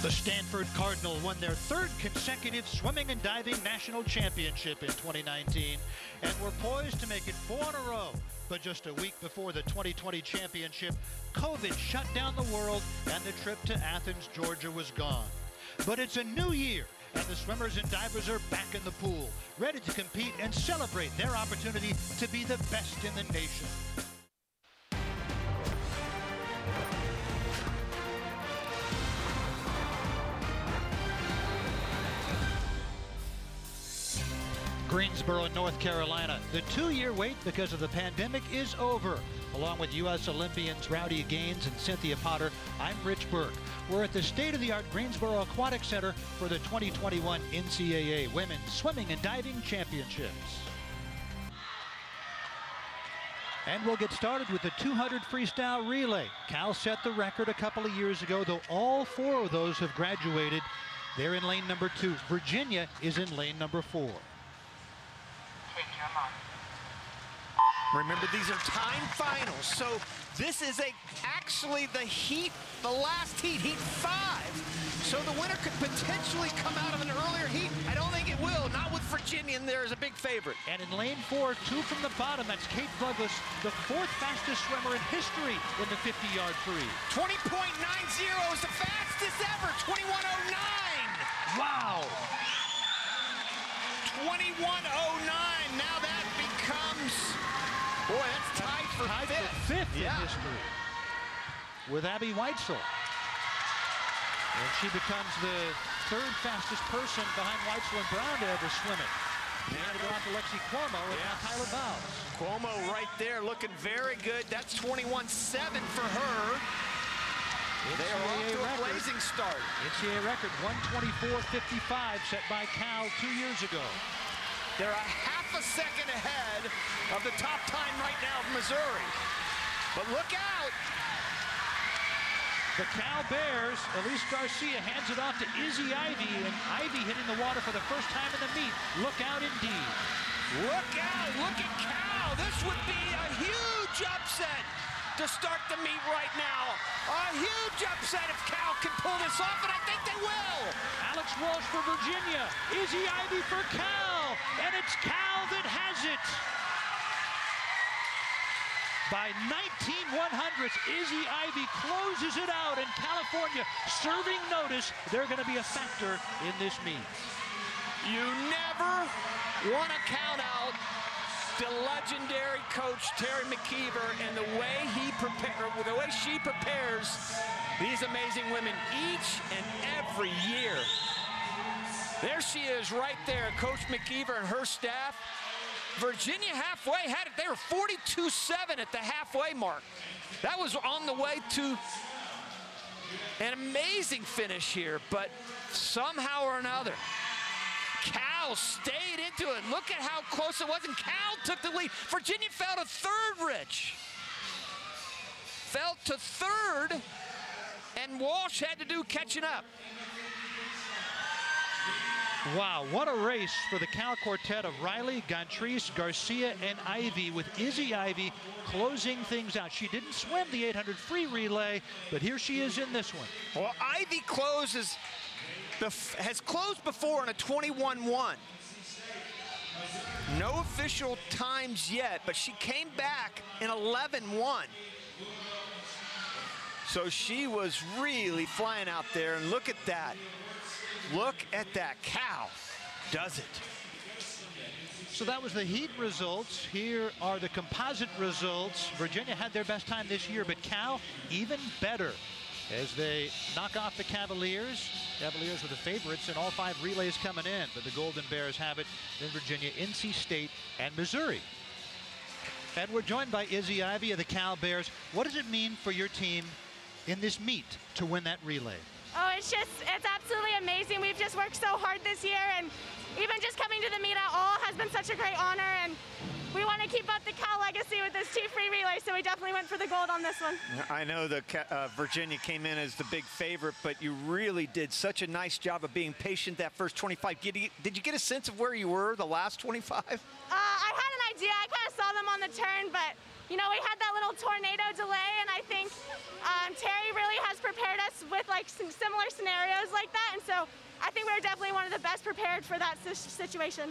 The Stanford Cardinal won their third consecutive swimming and diving national championship in 2019 and were poised to make it 4 in a row. But just a week before the 2020 championship, COVID shut down the world and the trip to Athens, Georgia was gone. But it's a new year, and the swimmers and divers are back in the pool, ready to compete and celebrate their opportunity to be the best in the nation. Greensboro, North Carolina. The 2-year wait because of the pandemic is over. Along with U.S. Olympians Rowdy Gaines and Cynthia Potter, I'm Rich Burke. We're at the state-of-the-art Greensboro Aquatic Center for the 2021 NCAA Women's Swimming and Diving Championships. And we'll get started with the 200 freestyle relay. Cal set the record a couple of years ago, though all 4 of those have graduated. They're in lane number 2. Virginia is in lane number 4. Remember, these are time finals, so this is actually the last heat, heat 5. So the winner could potentially come out of an earlier heat. I don't think it will, not with Virginia in there as a big favorite. And in lane 4, 2 from the bottom, that's Kate Douglas, the 4th fastest swimmer in history in the 50-yard free. 20.90 is the fastest ever, 21.09. Wow. 21.09, now that becomes, boy, that's tied for fifth. In history with Abby Weitzel. And she becomes the 3rd fastest person behind Weitzel and Brown to ever swim it. Now to go on to Lexi Cuomo and now Tyler Bowles. Cuomo right there looking very good. That's 21.7 for her. They are off to a blazing start. NCAA record 124.55 set by Cal 2 years ago. They're a half a second ahead of the top time right now of Missouri. But look out. The Cal Bears, Elise Garcia hands it off to Izzy Ivy, and Ivy hitting the water for the first time in the meet. Look out indeed. Look out, look at Cal. This would be a huge upset to start the meet right now. A huge upset if Cal can pull this off, and I think they will. Alex Walsh for Virginia, Izzy Ivy for Cal, and it's Cal that has it. By 19/100ths, Izzy Ivy closes it out, and California serving notice they're going to be a factor in this meet. You never want to count out the legendary coach Terry McKeever and the way she prepares these amazing women each and every year. There she is right there, Coach McKeever and her staff. Virginia halfway had it. They were 42.7 at the halfway mark. That was on the way to an amazing finish here, but somehow or another, Cal stayed into it. Look at how close it was, and Cal took the lead. Virginia fell to 3rd, Rich. Fell to 3rd, and Walsh had to do catching up. Wow, what a race for the Cal quartet of Riley, Gontrese, Garcia, and Ivy, with Izzy Ivy closing things out. She didn't swim the 800 free relay, but here she is in this one. Well, Ivy has closed before in a 21.1. No official times yet, but she came back in 11.1. So she was really flying out there, and look at that. Look at that. Cal does it. So that was the heat results. Here are the composite results. Virginia had their best time this year, but Cal even better as they knock off the Cavaliers. Cavaliers were the favorites in all 5 relays coming in, but the Golden Bears have it in Virginia, NC State, and Missouri. And we're joined by Izzy Ivy of the Cal Bears. What does it mean for your team in this meet to win that relay? Oh, it's absolutely amazing. We've just worked so hard this year, and even just coming to the meet at all has been such a great honor, and we want to keep up the Cal legacy with this 2 free relays, so we definitely went for the gold on this one. I know that Virginia came in as the big favorite, but you really did such a nice job of being patient that first 25. Did you get a sense of where you were the last 25? I had an idea. I kind of saw them on the turn, but you know, we had that little tornado delay, and I think Terry really has prepared us with like some similar scenarios like that, and so I think we're definitely one of the best prepared for that situation.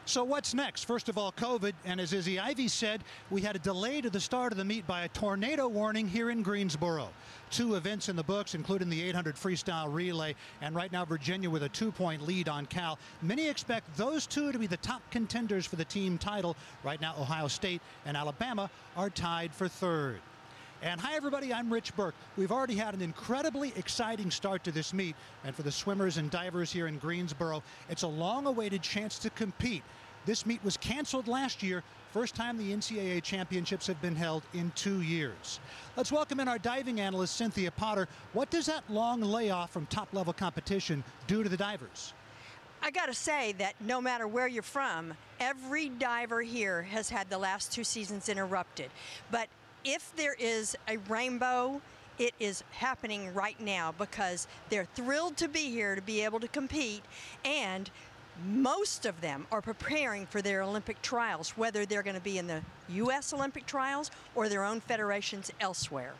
So what's next? First of all, COVID, and as Izzy Ivy said, we had a delay to the start of the meet by a tornado warning here in Greensboro. 2 events in the books, including the 800 freestyle relay, and right now Virginia with a 2-point lead on Cal. Many expect those 2 to be the top contenders for the team title. Right now, Ohio State and Alabama are tied for 3rd. And hi everybody, I'm Rich Burke. We've already had an incredibly exciting start to this meet, and for the swimmers and divers here in Greensboro, it's a long-awaited chance to compete. This meet was canceled last year, first time the NCAA championships have been held in 2 years. Let's welcome in our diving analyst, Cynthia Potter. What does that long layoff from top-level competition do to the divers? I got to say that no matter where you're from, every diver here has had the last 2 seasons interrupted. But if there is a rainbow, it is happening right now because they're thrilled to be here to be able to compete, and most of them are preparing for their Olympic trials, whether they're going to be in the U.S. Olympic trials or their own federations elsewhere.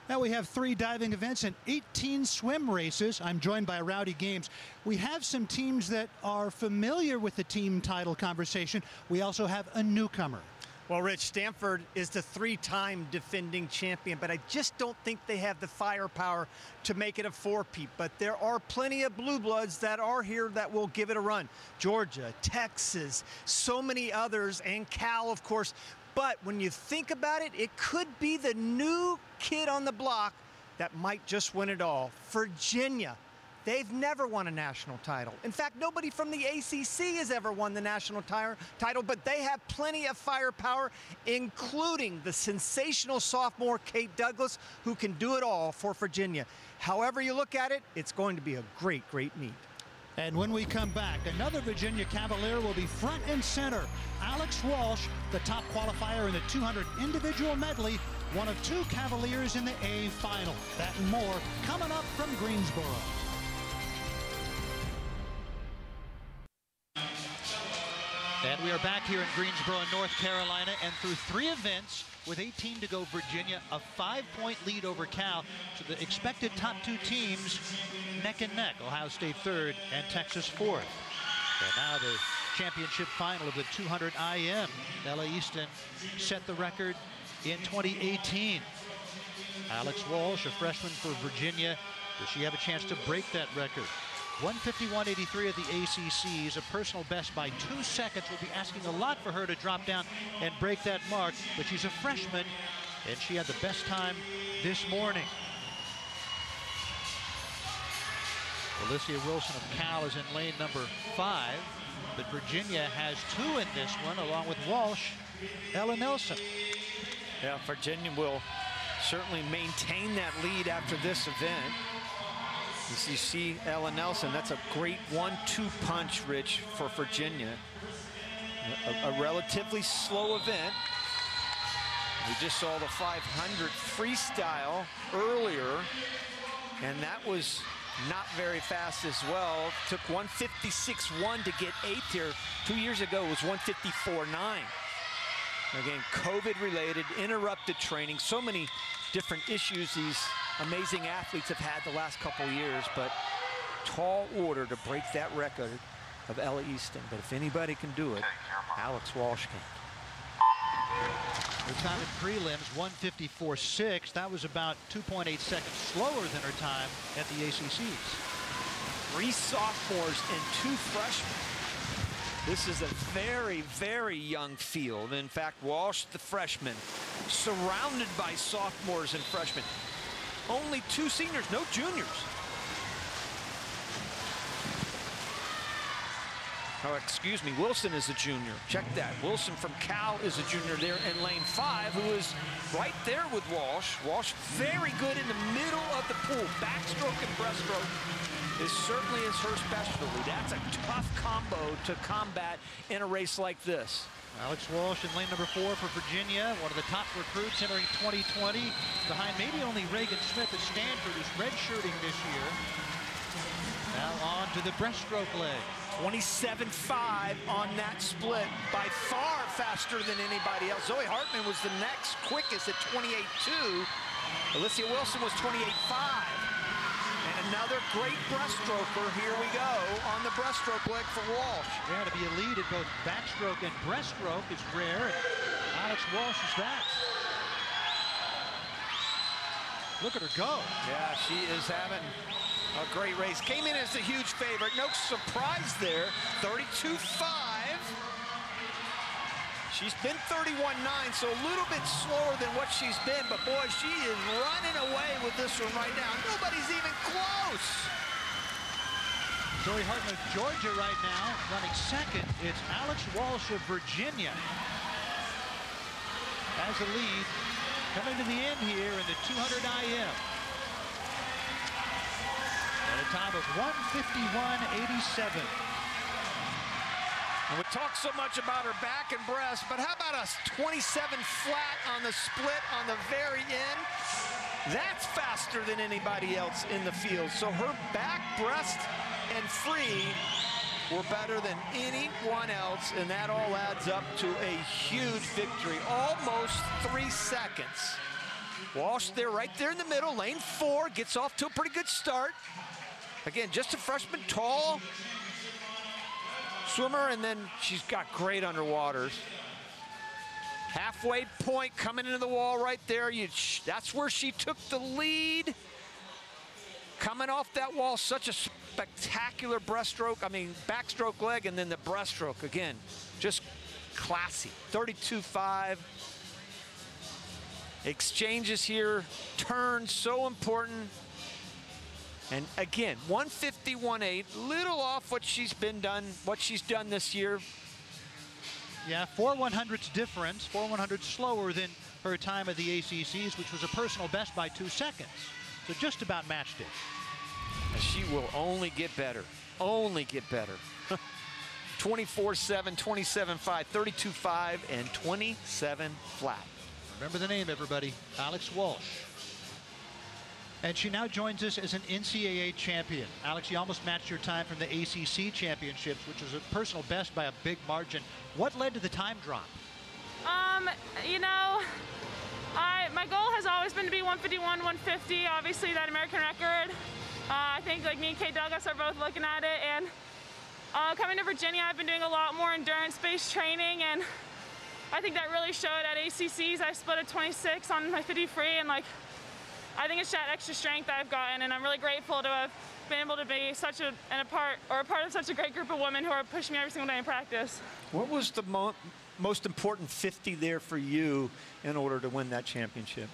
Now we have 3 diving events and 18 swim races. I'm joined by Rowdy Games. We have some teams that are familiar with the team title conversation. We also have a newcomer. Well, Rich, Stanford is the 3-time defending champion, but I just don't think they have the firepower to make it a 4-peat. But there are plenty of blue bloods that are here that will give it a run. Georgia, Texas, so many others, and Cal, of course. But when you think about it, it could be the new kid on the block that might just win it all. Virginia. They've never won a national title. In fact, nobody from the ACC has ever won the national title, but they have plenty of firepower, including the sensational sophomore Kate Douglas, who can do it all for Virginia. However you look at it, it's going to be a great, great meet. And when we come back, another Virginia Cavalier will be front and center. Alex Walsh, the top qualifier in the 200 individual medley, one of 2 Cavaliers in the A final. That and more coming up from Greensboro. And we are back here in Greensboro, North Carolina, and through 3 events with 18 to go, Virginia a 5-point lead over Cal. So the expected top 2 teams neck and neck, Ohio State 3rd and Texas 4th. And now the championship final of the 200 IM. Ella Easton set the record in 2018. Alex Walsh, a freshman for Virginia, does she have a chance to break that record? 151.83 at the ACC is a personal best by 2 seconds. We'll be asking a lot for her to drop down and break that mark, but she's a freshman, and she had the best time this morning. Alicia Wilson of Cal is in lane number 5, but Virginia has 2 in this one, along with Walsh, Ella Nelson. Yeah, Virginia will certainly maintain that lead after this event. As you see Ella Nelson, that's a great 1-2 punch, Rich, for Virginia. A relatively slow event. We just saw the 500 freestyle earlier, and that was not very fast as well. Took 156.1 to get 8th here. 2 years ago it was 154.9. Again, COVID related, interrupted training, so many different issues these amazing athletes have had the last couple years, but tall order to break that record of Ella Easton. But if anybody can do it, Alex Walsh can. Her time in prelims, 154.6. That was about 2.8 seconds slower than her time at the ACCs. 3 sophomores and 2 freshmen. This is a very, very young field. In fact, Walsh, the freshman, surrounded by sophomores and freshmen. Only 2 seniors, no juniors. Oh, excuse me, Wilson is a junior. Check that. Wilson from Cal is a junior there in lane 5, who is right there with Walsh. Walsh very good in the middle of the pool. Backstroke and breaststroke is certainly her specialty. That's a tough combo to combat in a race like this. Alex Walsh in lane number 4 for Virginia, one of the top recruits entering 2020, behind maybe only Reagan Smith at Stanford, who's redshirting this year. Now on to the breaststroke leg. 27.5 on that split, by far faster than anybody else. Zoe Hartman was the next quickest at 28.2. Alicia Wilson was 28.5. And another great breaststroker. Here we go on the breaststroke leg for Walsh. Yeah, to be a lead in both backstroke and breaststroke is rare. And Alex Walsh is that. Look at her go. Yeah, she is having a great race. Came in as a huge favorite. No surprise there. 32.5. She's been 31.9, so a little bit slower than what she's been, but boy, she is running away with this one right now. Nobody's even close. Zoe Hartman of Georgia right now running second. It's Alex Walsh of Virginia as a lead coming to the end here in the 200 IM. At a time of 1:51.87. And we talk so much about her back and breast, but how about a 27 flat on the split on the very end? That's faster than anybody else in the field. So her back, breast, and free were better than anyone else, and that all adds up to a huge victory. Almost 3 seconds. Walsh there, right there in the middle, lane 4, gets off to a pretty good start. Again, just a freshman, tall swimmer, and then she's got great underwaters. Halfway point coming into the wall right there. That's where she took the lead. Coming off that wall, such a spectacular breaststroke, backstroke leg, and then the breaststroke again. Just classy. 32.5. Exchanges here, turns, so important. And again, 151.8, little off what she's done this year. Yeah, 4 100ths difference, 4 100ths slower than her time at the ACCs, which was a personal best by 2 seconds. So just about matched it. And she will only get better, only get better. 24.7, 27.5, 32.5, and 27 flat. Remember the name, everybody, Alex Walsh. And she now joins us as an NCAA champion. Alex, you almost matched your time from the ACC championships, which was a personal best by a big margin. What led to the time drop? You know, my goal has always been to be 151, 150, obviously that American record. I think like me and Kate Douglas are both looking at it, and coming to Virginia, I've been doing a lot more endurance-based training, and I think that really showed at ACCs. I split a 26 on my 50 free, and I think it's that extra strength I've gotten, and I'm really grateful to have been able to be a part of such a great group of women who are pushing me every single day in practice. What was the most important 50 there for you in order to win that championship?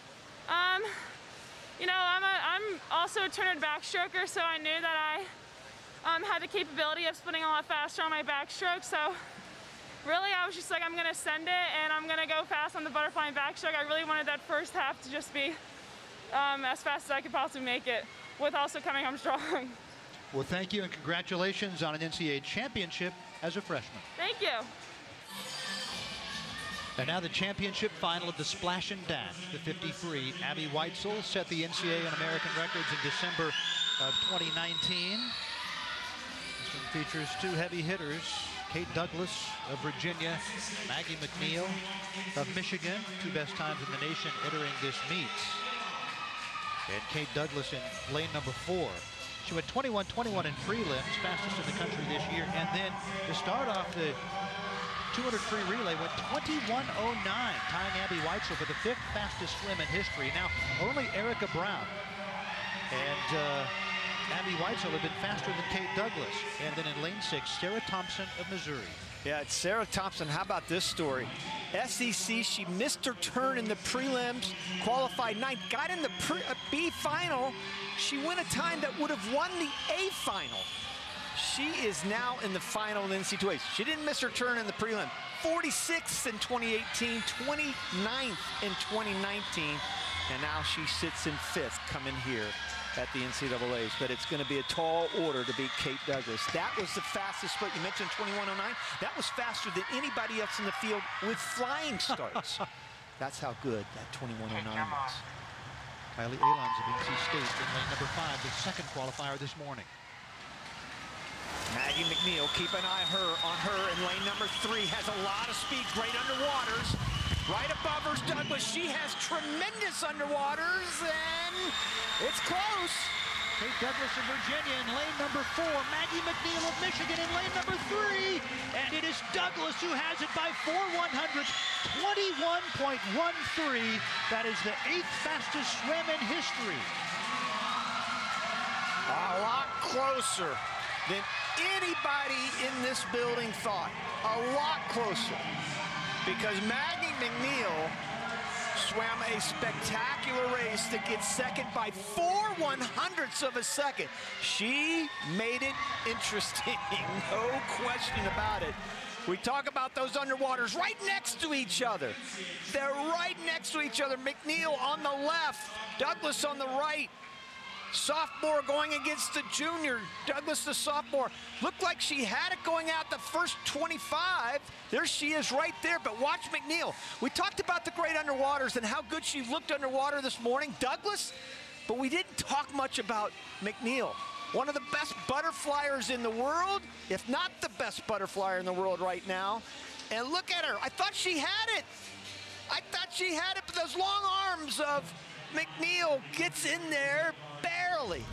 You know, I'm also a turner backstroker, so I knew that I had the capability of splitting a lot faster on my backstroke. So really, I was just like, I'm gonna send it, and I'm gonna go fast on the butterfly and backstroke. I really wanted that first half to just be as fast as I could possibly make it, with also coming home strong. Well, thank you and congratulations on an NCAA championship as a freshman. Thank you. And now the championship final of the splash and dash, the 50 free. Abby Weitzel set the NCAA and American records in December of 2019. This one features 2 heavy hitters, Kate Douglas of Virginia, Maggie McNeil of Michigan, 2 best times in the nation entering this meet. And Kate Douglas in lane number 4. She went 21-21 in prelims, fastest in the country this year. And then to start off the 200 free relay, went 21.09, tying Abby Weitzel for the 5th fastest swim in history. Now, only Erica Brown and Abby Weitzel have been faster than Kate Douglas. And then in lane 6, Sarah Thompson of Missouri. Yeah, it's Sarah Thompson. How about this story? SEC, she missed her turn in the prelims, qualified 9th, got in the B final. She went a time that would have won the A final. She is now in the final in NCAA. She didn't miss her turn in the prelim. 46th in 2018, 29th in 2019, and now she sits in 5th coming here at the NCAAs. But it's going to be a tall order to beat Kate Douglas. That was the fastest split. You mentioned 21.09. That was faster than anybody else in the field with flying starts. That's how good that 21.09 was. Kylie Alons of NC State in lane number 5, the 2nd qualifier this morning. Maggie McNeil, keep an eye on her in lane number 3. Has a lot of speed, great underwaters. Right above her's Douglas. She has tremendous underwaters, and it's close. Kate Douglas of Virginia in lane number 4. Maggie McNeil of Michigan in lane number 3. And it is Douglas who has it by 4/100, 21.13. That is the 8th fastest swim in history. A lot closer than anybody in this building thought. A lot closer. Because Maggie McNeil swam a spectacular race to get second by 4/100ths of a second. She made it interesting, no question about it. We talk about those underwaters right next to each other. They're right next to each other. McNeil on the left, Douglas on the right. Sophomore going against the junior. Douglas, the sophomore, looked like she had it going out the first 25. There she is right there, but watch McNeil. We talked about the great underwaters and how good she looked underwater this morning. Douglas, but we didn't talk much about McNeil. One of the best butterflyers in the world, if not the best butterflyer in the world right now. And look at her. I thought she had it. But those long arms of McNeil gets in there barely.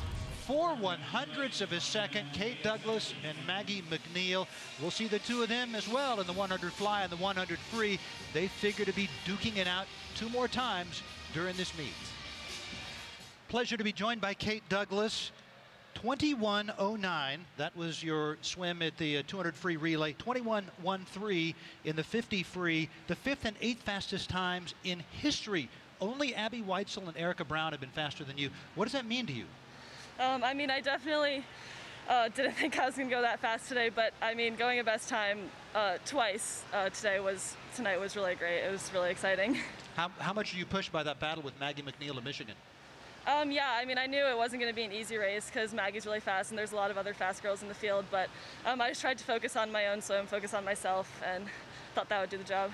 4/100ths of a second. Kate Douglas and Maggie McNeil. We'll see the two of them as well in the 100 fly and the 100 free. They figure to be duking it out 2 more times during this meet. Pleasure to be joined by Kate Douglas. 21:09. That was your swim at the 200 free relay. 21:13 in the 50 free. The 5th and 8th fastest times in history. Only Abby Weitzel and Erica Brown have been faster than you. What does that mean to you? I mean, I definitely didn't think I was going to go that fast today, but I mean, going a best time twice tonight was really great. It was really exciting. How much are you pushed by that battle with Maggie McNeil of Michigan? Yeah, I mean, I knew it wasn't going to be an easy race because Maggie's really fast and there's a lot of other fast girls in the field, but I just tried to focus on my own swim, focus on myself, and thought that would do the job.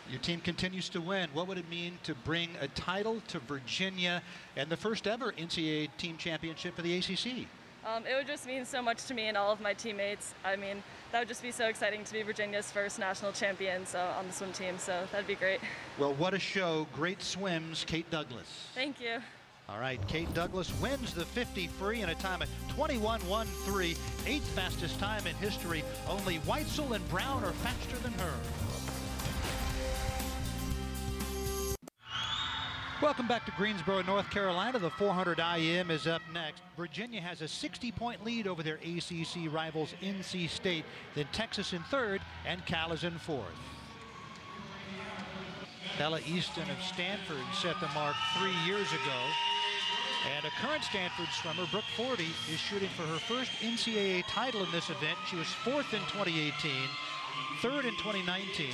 Your team continues to win. What would it mean to bring a title to Virginia and the first ever NCAA team championship for the ACC? It would just mean so much to me and all of my teammates. I mean, that would just be so exciting to be Virginia's first national champion on the swim team, so that'd be great. Well, what a show. Great swims, Kate Douglas. Thank you. All right, Kate Douglas wins the 50 free in a time of 21:13, 8th fastest time in history. Only Weitzel and Brown are faster than her. Welcome back to Greensboro, North Carolina. The 400 IM is up next. Virginia has a 60-point lead over their ACC rivals NC State, then Texas in 3rd, and Cal is in 4th. Bella Easton of Stanford set the mark 3 years ago. And a current Stanford swimmer, Brooke Forty, is shooting for her first NCAA title in this event. She was 4th in 2018, 3rd in 2019,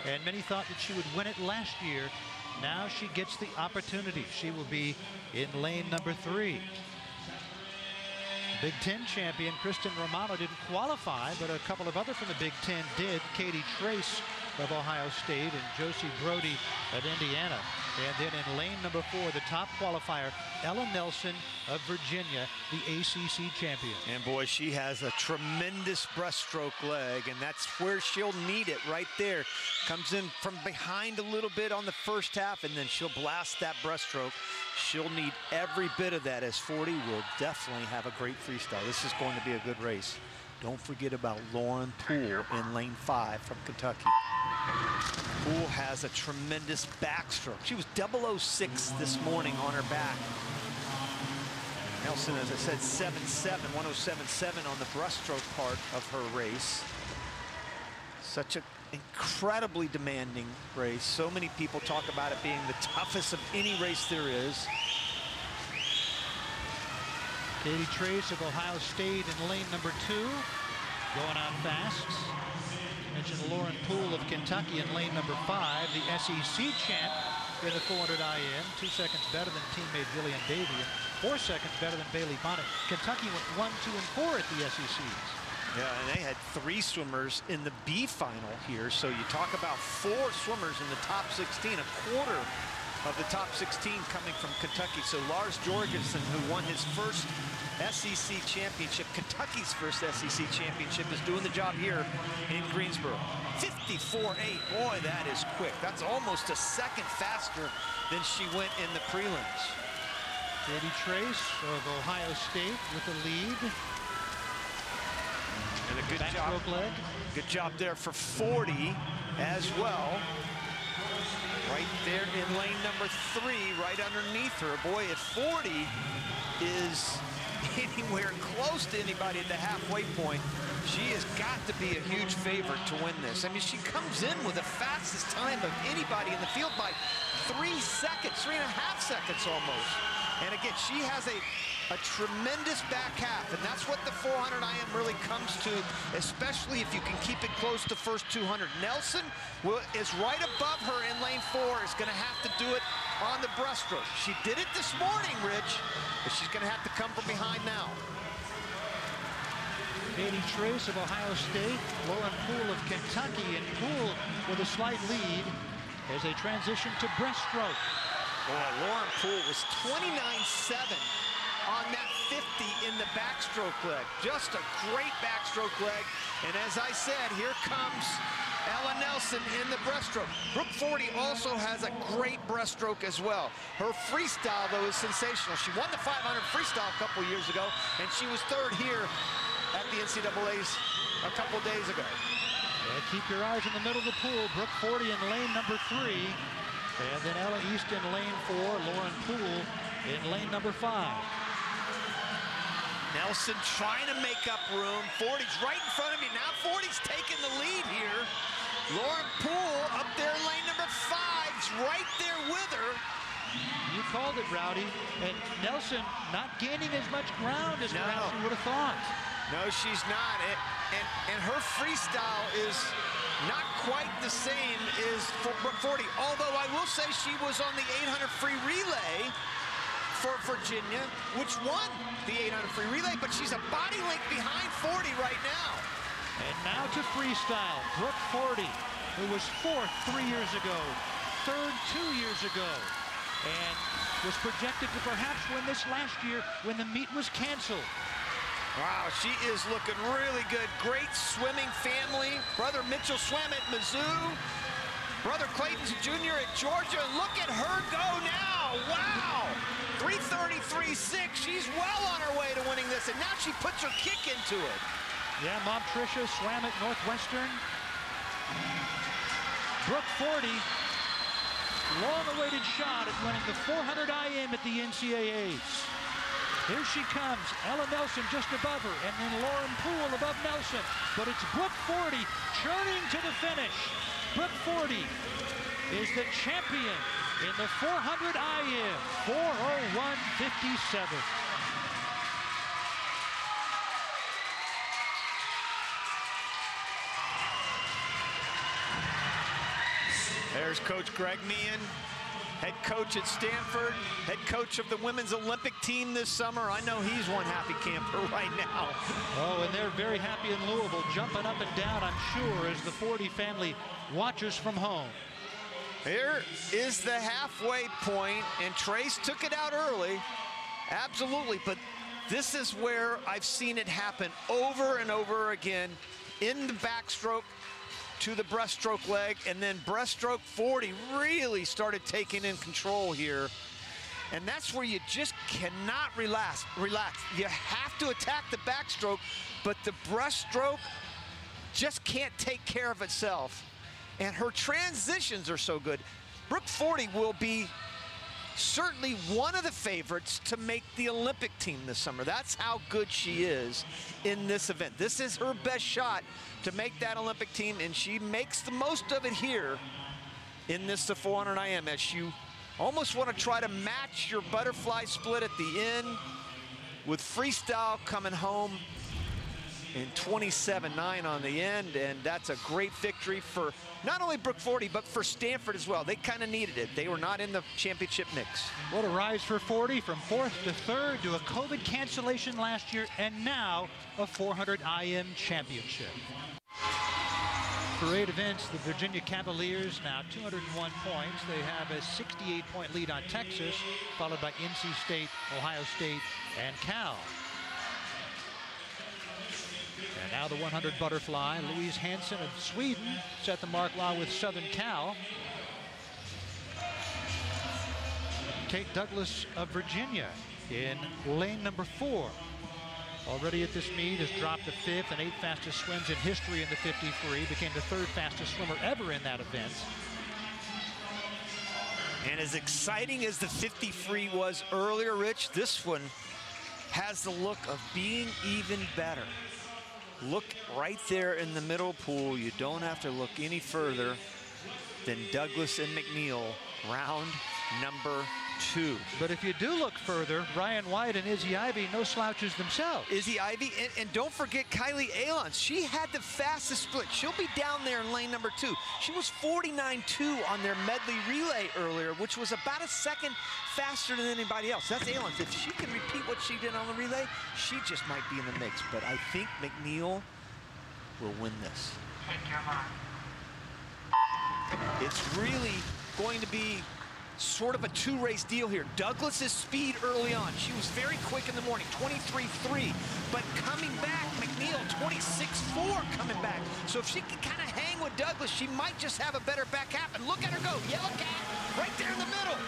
and many thought that she would win it last year. Now she gets the opportunity. She will be in lane number 3. Big Ten champion Kristen Romano didn't qualify, but a couple of others from the Big Ten did. Katie Trace of Ohio State and Josie Brody of Indiana. And then in lane number 4, the top qualifier, Ella Nelson of Virginia, the ACC champion. And boy, she has a tremendous breaststroke leg, and that's where she'll need it right there. Comes in from behind a little bit on the first half, and then she'll blast that breaststroke. She'll need every bit of that, as 40 will definitely have a great freestyle. This is going to be a good race. Don't forget about Lauren Poole in lane 5 from Kentucky. Poole has a tremendous backstroke. She was 006 this morning on her back. Nelson, as I said, 7.7, 107.7 on the breaststroke part of her race. Such an incredibly demanding race. So many people talk about it being the toughest of any race there is. Katie Trace of Ohio State in lane number 2, going out fast. Mentioned Lauren Poole of Kentucky in lane number 5, the SEC champ in the 400 IM, 2 seconds better than teammate Jillian Davy, and 4 seconds better than Bailey Bonnet. Kentucky went 1, 2, and 4 at the SECs. Yeah, and they had 3 swimmers in the B final here, so you talk about 4 swimmers in the top 16, a quarter of the top 16 coming from Kentucky. So Lars Jorgensen, who won his first SEC championship, Kentucky's first SEC championship, is doing the job here in Greensboro. 54.8, boy, that is quick. That's almost a second faster than she went in the prelims. Katie Trace of Ohio State with the lead. And a good job. Leg. Good job there for 40 as well. Right there in lane number 3, right underneath her. Boy, if 40 is anywhere close to anybody at the halfway point, she has got to be a huge favorite to win this. I mean, she comes in with the fastest time of anybody in the field by 3 seconds, 3.5 seconds almost. And again, she has a tremendous back half, and that's what the 400 IM really comes to, especially if you can keep it close to first 200. Nelson is right above her in lane 4, is going to have to do it on the breaststroke. She did it this morning, Rich, but she's going to have to come from behind now. Katie Trace of Ohio State, Lauren Poole of Kentucky, and Poole with a slight lead as they transition to breaststroke. Boy, Lauren Poole was 29.7 on that 50 in the backstroke leg. Just a great backstroke leg. And as I said, here comes Ella Nelson in the breaststroke. Brooke Forty also has a great breaststroke as well. Her freestyle, though, is sensational. She won the 500 freestyle a couple years ago, and she was 3rd here at the NCAA's a couple days ago. Yeah, keep your eyes in the middle of the pool. Brooke Forty in lane number 3. And then Ella East in lane 4. Lauren Poole in lane number 5. Nelson trying to make up room. 40's right in front of me. Now 40's taking the lead here. Lauren Poole up there in lane number 5's right there with her. You called it, Rowdy. And Nelson not gaining as much ground as perhaps you would have thought. No, she's not. And her freestyle is not quite the same as Brooke Forty. Although I will say she was on the 800 free relay for Virginia, which won the 800 free relay, but she's a body length behind 40 right now. And now to freestyle. Brooke Forty, who was 4th 3 years ago, 3rd 2 years ago, and was projected to perhaps win this last year when the meet was canceled. Wow, she is looking really good. Great swimming family. Brother Mitchell swam at Mizzou. Brother Clayton's a junior at Georgia. Look at her go now. Wow. 3:33.6. She's well on her way to winning this, and now she puts her kick into it. Yeah, Mom Tricia swam at Northwestern. Brooke Forty, long-awaited shot at winning the 400 IM at the NCAAs. Here she comes, Ella Nelson just above her, and then Lauren Poole above Nelson. But it's Brooke Forty churning to the finish. Brooke Forty is the champion in the 400 IM, 4:01.57. There's Coach Greg Meehan, head coach at Stanford, head coach of the women's Olympic team this summer. I know he's one happy camper right now. Oh, and they're very happy in Louisville, jumping up and down, I'm sure, as the Forty family watches from home. Here is the halfway point, and Trace took it out early, absolutely, but this is where I've seen it happen over and over again in the backstroke to the breaststroke leg, and then breaststroke 40 really started taking in control here. And that's where you just cannot relax. You have to attack the backstroke, but the breaststroke just can't take care of itself. And her transitions are so good. Brooke Forty will be certainly one of the favorites to make the Olympic team this summer. That's how good she is in this event. This is her best shot to make that Olympic team, and she makes the most of it here in this the 400 IM, as you almost want to try to match your butterfly split at the end, with freestyle coming home in 27.9 on the end, and that's a great victory for not only Brooke Forty, but for Stanford as well. They kind of needed it. They were not in the championship mix. What a rise for Forty, from 4th to 3rd to a COVID cancellation last year, and now a 400 IM championship. For 8 events, the Virginia Cavaliers now 201 points. They have a 68-point lead on Texas, followed by NC State, Ohio State, and Cal. And now the 100 butterfly. Louise Hansen of Sweden set the mark along with Southern Cal. Kate Douglas of Virginia in lane number 4. Already at this meet has dropped the 5th and 8th fastest swims in history in the 53. Became the 3rd fastest swimmer ever in that event. And as exciting as the 53 was earlier, Rich, this one has the look of being even better. Look right there in the middle pool. You don't have to look any further than Douglas and McNeil, round number 2. But if you do look further, Ryan White and Izzy Ivey, no slouches themselves. Izzy Ivey, and don't forget Kylie Alon. She had the fastest split. She'll be down there in lane number 2. She was 49.2 on their medley relay earlier, which was about a second faster than anybody else. That's Alon. If she can repeat what she did on the relay, she just might be in the mix. But I think McNeil will win this. It's really going to be sort of a 2-race deal here. Douglas's speed early on. She was very quick in the morning, 23.3. But coming back, McNeil, 26.4 coming back. So if she can kind of hang with Douglas, she might just have a better back half. And look at her go. Yellow cap right there in the middle.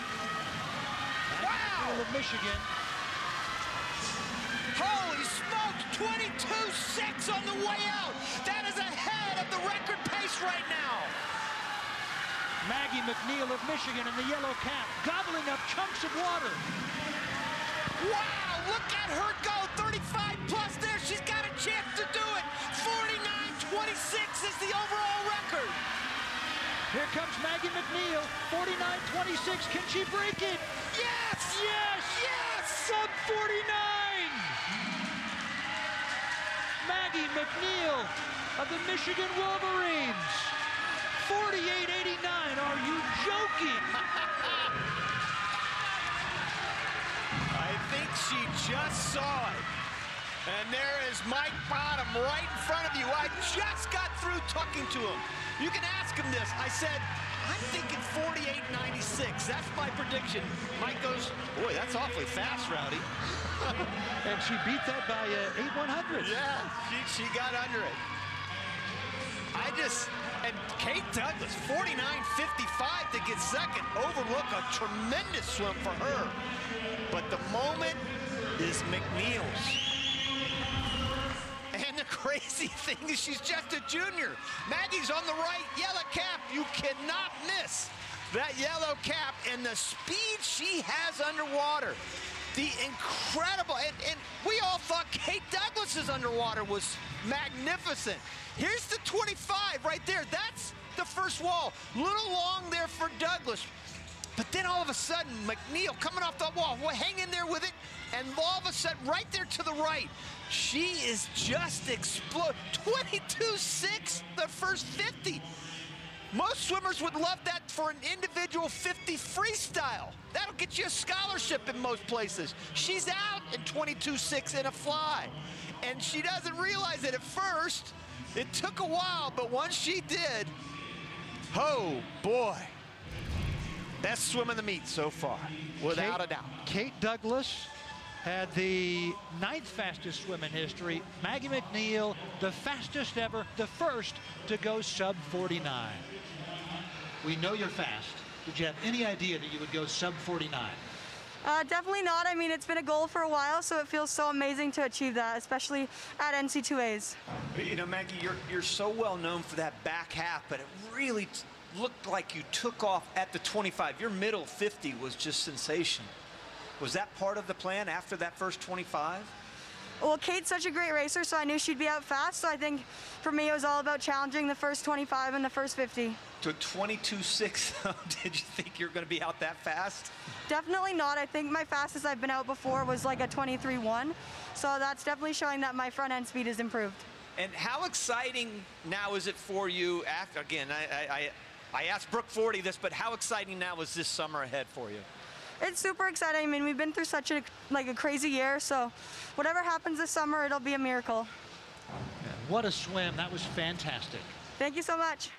Wow! Of Michigan. Holy smokes, 22.6 on the way out. That is ahead of the record pace right now. Maggie McNeil of Michigan in the yellow cap, gobbling up chunks of water. Wow, look at her go, 35 plus there. She's got a chance to do it. 49.26 is the overall record. Here comes Maggie McNeil, 49.26. Can she break it? Yes! Yes! Yes! Sub 49! Maggie McNeil of the Michigan Wolverines. 48.89, are you joking? I think she just saw it. And there is Mike Bottom right in front of you. I just got through talking to him. You can ask him this. I said, I'm thinking 48.96. That's my prediction. Mike goes, boy, that's awfully fast, Rowdy. And she beat that by 8/100. Yeah, she got under it. And Kate Douglas, 49.55 to get second. Overlook a tremendous swim for her. But the moment is McNeil's. And the crazy thing is she's just a junior. Maggie's on the right, yellow cap. You cannot miss that yellow cap and the speed she has underwater. The incredible, and we all thought Kate Douglas's underwater was magnificent. Here's the 25 right there. That's the first wall. Little long there for Douglas. But then all of a sudden, McNeil coming off the wall, will hang in there with it, and all of a sudden, right there to the right, she is just explode. 22.6, the first 50. Most swimmers would love that for an individual 50 freestyle. That'll get you a scholarship in most places. She's out in 22.6 in a fly. And she doesn't realize it at first. It took a while, but once she did, oh boy. Best swim in the meet so far, without a doubt. Kate Douglas had the 9th fastest swim in history. Maggie McNeil, the fastest ever, the first to go sub 49. We know you're fast. Did you have any idea that you would go sub 49? Definitely not. I mean, it's been a goal for a while, so it feels so amazing to achieve that, especially at NC2As. You know, Maggie, you're so well known for that back half, but it really looked like you took off at the 25. Your middle 50 was just sensational. Was that part of the plan after that first 25? Well, Kate's such a great racer, so I knew she'd be out fast, so I think for me it was all about challenging the first 25 and the first 50. To 22.6, did you think you were going to be out that fast? Definitely not. I think my fastest I've been out before was like a 23.1, so that's definitely showing that my front end speed has improved. And how exciting now is it for you after, again, I asked Brooke 40 this, but how exciting now is this summer ahead for you? It's super exciting. I mean, we've been through such a crazy year, so whatever happens this summer, it'll be a miracle. What a swim. That was fantastic. Thank you so much.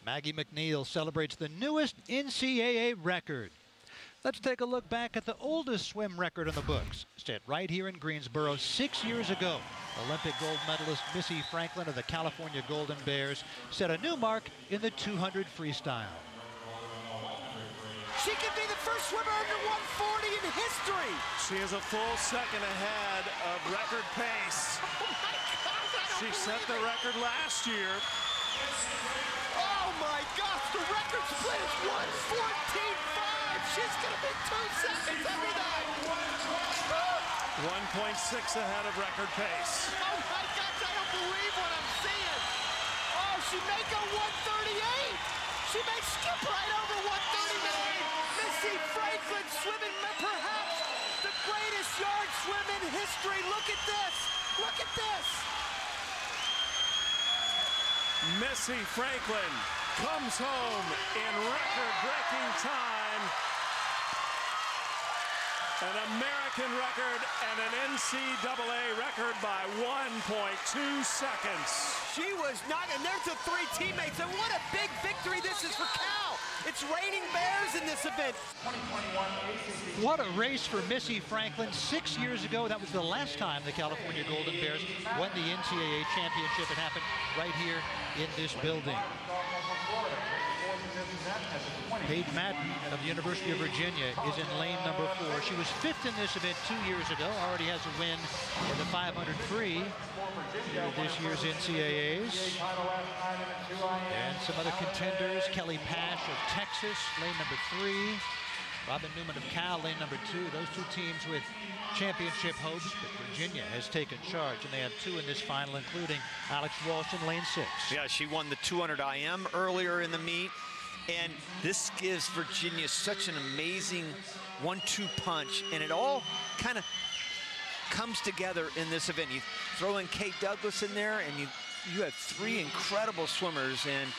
Maggie McNeil celebrates the newest NCAA record. Let's take a look back at the oldest swim record in the books, set right here in Greensboro 6 years ago. Olympic gold medalist Missy Franklin of the California Golden Bears set a new mark in the 200 freestyle. She could be the first swimmer under 140 in history. She is a full second ahead of record pace. Oh my gosh, She set the record last year. Oh my gosh, the record split is 1:14.5. She's gonna be 2 seconds under that. 1.6 ahead of record pace. Oh my gosh, I don't believe what I'm seeing. Oh, she may go 138. She may skip right over 139. Missy Franklin swimming perhaps the greatest yard swim in history. Look at this. Look at this. Missy Franklin comes home in record-breaking time. An American record and an NCAA record by 1.2 seconds. She was not, and there's the 3 teammates, and what a big victory this is for Cal. It's raining Bears in this event. What a race for Missy Franklin. 6 years ago, that was the last time the California Golden Bears won the NCAA championship. It happened right here in this building. Paige Madden of the University of Virginia is in lane number 4. She was 5th in this event 2 years ago, already has a win in the 500 free in this year's NCAAs. And some other contenders, Kelly Pash of Texas, lane number 3. Robin Newman of Cal, lane number 2. Those 2 teams with championship hopes, but Virginia has taken charge, and they have 2 in this final, including Alex Walsh in lane 6. Yeah, she won the 200 IM earlier in the meet, and this gives Virginia such an amazing 1-2 punch, and it all kind of comes together in this event. You throw in Kate Douglas in there, and you have 3 incredible swimmers, and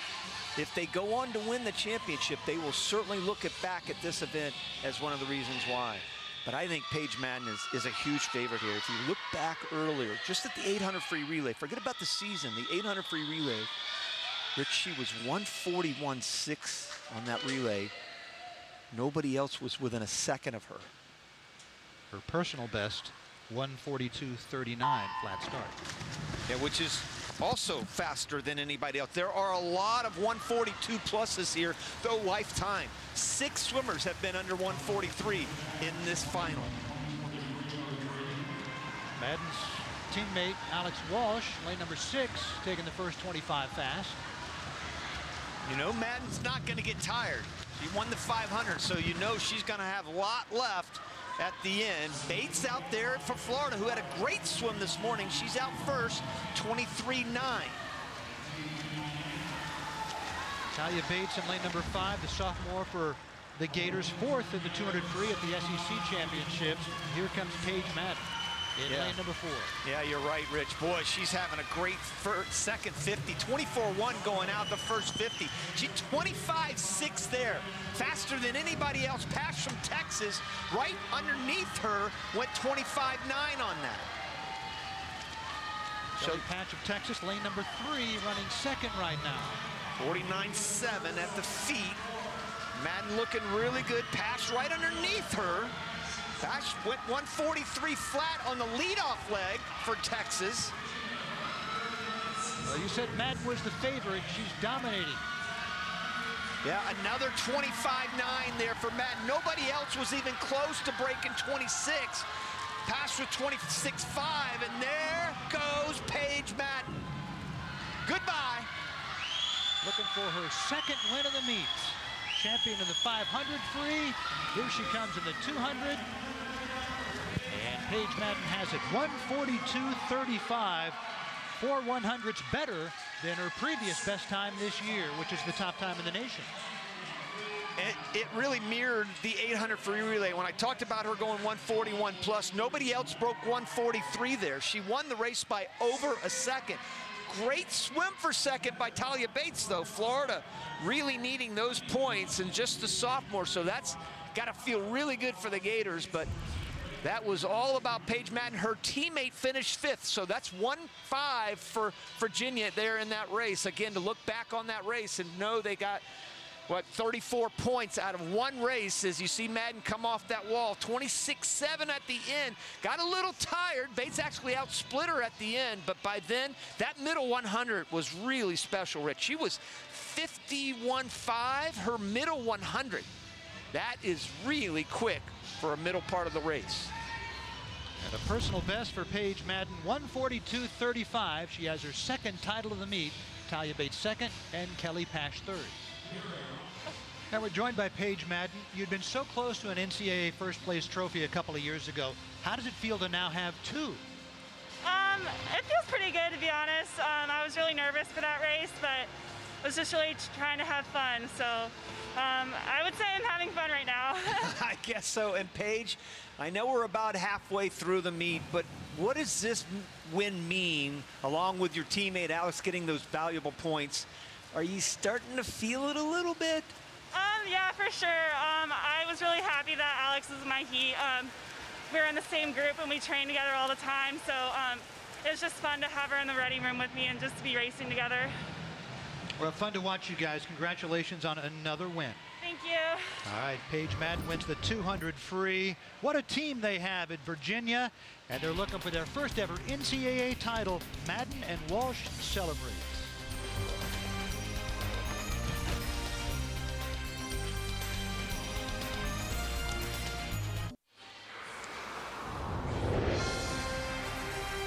if they go on to win the championship, they will certainly look back at this event as one of the reasons why. But I think Paige Madden is a huge favorite here. If you look back earlier, just at the 800 free relay, forget about the season, the 800 free relay, Rich, she was 141.6 on that relay. Nobody else was within a second of her. Her personal best, 142.39 flat start. Yeah, which is also faster than anybody else. There are a lot of 142 pluses here, though lifetime. 6 swimmers have been under 143 in this final. Madden's teammate Alex Walsh, lane number 6, taking the first 25 fast. You know, Madden's not going to get tired. She won the 500, so you know she's going to have a lot left at the end. Bates out there for Florida, who had a great swim this morning. She's out first, 23.9. Talia Bates in lane number 5, the sophomore for the Gators, 4th in the 200 free at the SEC championships. Here comes Paige Madden in lane number 4. Yeah, you're right, Rich. Boy, she's having a great second 50. 24.1 going out the first 50. She 25.6 there. Faster than anybody else. Pass from Texas. Right underneath her went 25.9 on that. Kelly Patch of Texas, lane number 3, running 2nd right now. 49.7 at the feet. Madden looking really good. Pass right underneath her. Pash went 143 flat on the leadoff leg for Texas. Well, you said Madden was the favorite. She's dominating. Yeah, another 25.9 there for Madden. Nobody else was even close to breaking 26. Pass with 26.5, and there goes Paige Madden. Goodbye. Looking for her 2nd win of the meet. Champion of the 500 free. Here she comes in the 200. And Paige Madden has it 142.35. 4 100s better than her previous best time this year, which is the top time in the nation. It really mirrored the 800 free relay. When I talked about her going 141 plus, nobody else broke 143 there. She won the race by over a second. Great swim for second by Talia Bates, though. Florida really needing those points, and just the sophomore, so that's got to feel really good for the Gators. But That was all about Paige Madden. Her teammate finished 5th, so that's 1-5 for Virginia there in that race. Again, to look back on that race and know they got, what, 34 points out of one race as you see Madden come off that wall. 26-7 at the end. Got a little tired. Bates actually outsplit her at the end, but by then, that middle 100 was really special, Rich. She was 51.5, her middle 100. That is really quick for a middle part of the race. And a personal best for Paige Madden, 142.35. She has her second title of the meet. Talia Bates second and Kelly Pash third. Now we're joined by Paige Madden. You'd been so close to an NCAA first place trophy a couple of years ago. How does it feel to now have 2? It feels pretty good, to be honest. I was really nervous for that race, but I was just really trying to have fun. So I would say I'm having fun right now. I guess so. And Paige, I know we're about halfway through the meet, but what does this win mean, along with your teammate Alex getting those valuable points? Are you starting to feel it a little bit? Yeah, for sure. I was really happy that Alex was in my heat. We were in the same group and we train together all the time, so it was just fun to have her in the ready room with me and just to be racing together. Well, fun to watch you guys. Congratulations on another win. Thank you. All right, Paige Madden wins the 200 free. What a team they have at Virginia, and they're looking for their first ever NCAA title. Madden and Walsh celebrate.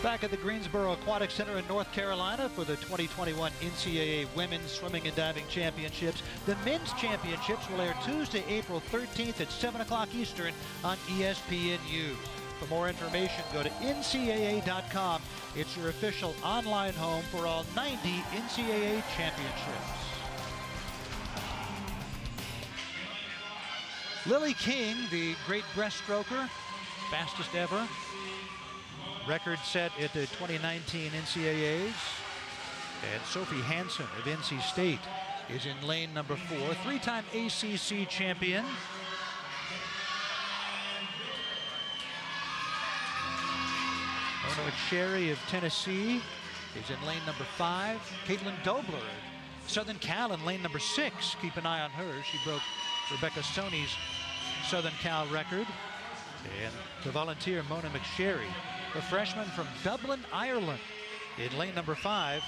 Back at the Greensboro Aquatic Center in North Carolina for the 2021 NCAA Women's Swimming and Diving Championships. The men's championships will air Tuesday, April 13th at 7 o'clock Eastern on ESPNU. For more information, go to ncaa.com. It's your official online home for all 90 NCAA championships. Lily King, the great breaststroker, fastest ever. Record set at the 2019 NCAAs. And Sophie Hansen of NC State is in lane number 4. Three-time ACC champion. Mona McSherry of Tennessee is in lane number 5. Caitlin Dobler of Southern Cal in lane number 6. Keep an eye on her. She broke Rebecca Stoney's Southern Cal record. And to volunteer, Mona McSherry, the freshman from Dublin, Ireland, in lane number 5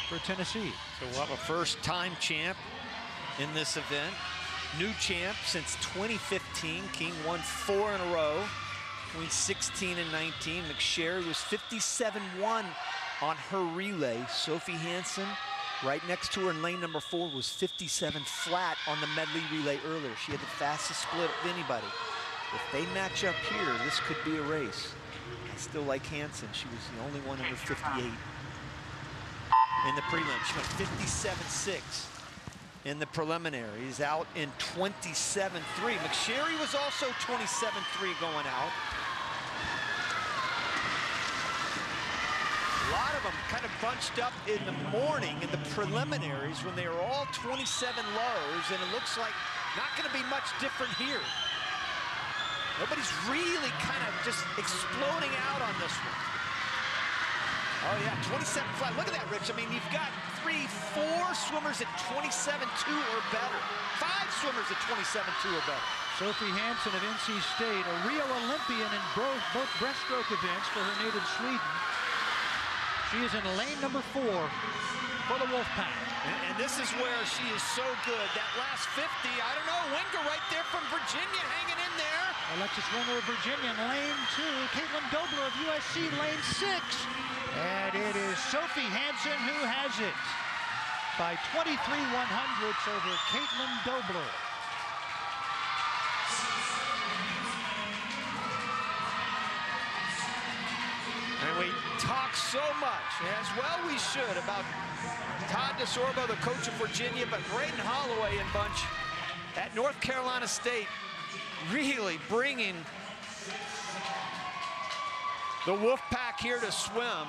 for Tennessee. So we'll have a first-time champ in this event. New champ since 2015. King won 4 in a row between 16 and 19. McSherry was 57-1 on her relay. Sophie Hansen, right next to her in lane number 4, was 57 flat on the medley relay earlier. She had the fastest split of anybody. If they match up here, this could be a race. I still like Hansen. She was the only one under 58 in the prelim. She went 57.6 in the preliminaries, out in 27.3. McSherry was also 27.3 going out. A lot of them kind of bunched up in the morning in the preliminaries when they were all 27 lows, and it looks like not going to be much different here. Nobody's really kind of just exploding out on this one. Oh yeah, 27 flat. Look at that, Rich. I mean, you've got 3, 4 swimmers at 27.2 or better. 5 swimmers at 27.2 or better. Sophie Hansen of NC State, a Rio Olympian in both breaststroke events for her native Sweden. She is in lane number 4 for the Wolfpack. And this is where she is so good. That last 50, I don't know, Winger right there from Virginia hanging in there. Alexis Winger of Virginia in lane 2. Caitlin Dobler of USC, lane 6. And it is Sophie Hansen who has it by 23 100ths over Caitlin Dobler. And we talk so much, as well we should, about Todd DeSorbo, the coach of Virginia, but Braden Holloway and bunch at North Carolina State really bringing the Wolfpack here to swim.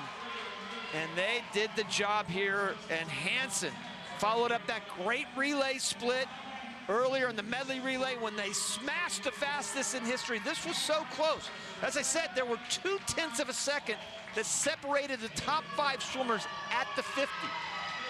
And they did the job here, and Hansen followed up that great relay split earlier in the medley relay when they smashed the fastest in history. This was so close. As I said, there were 0.2 of a second that separated the top 5 swimmers at the 50.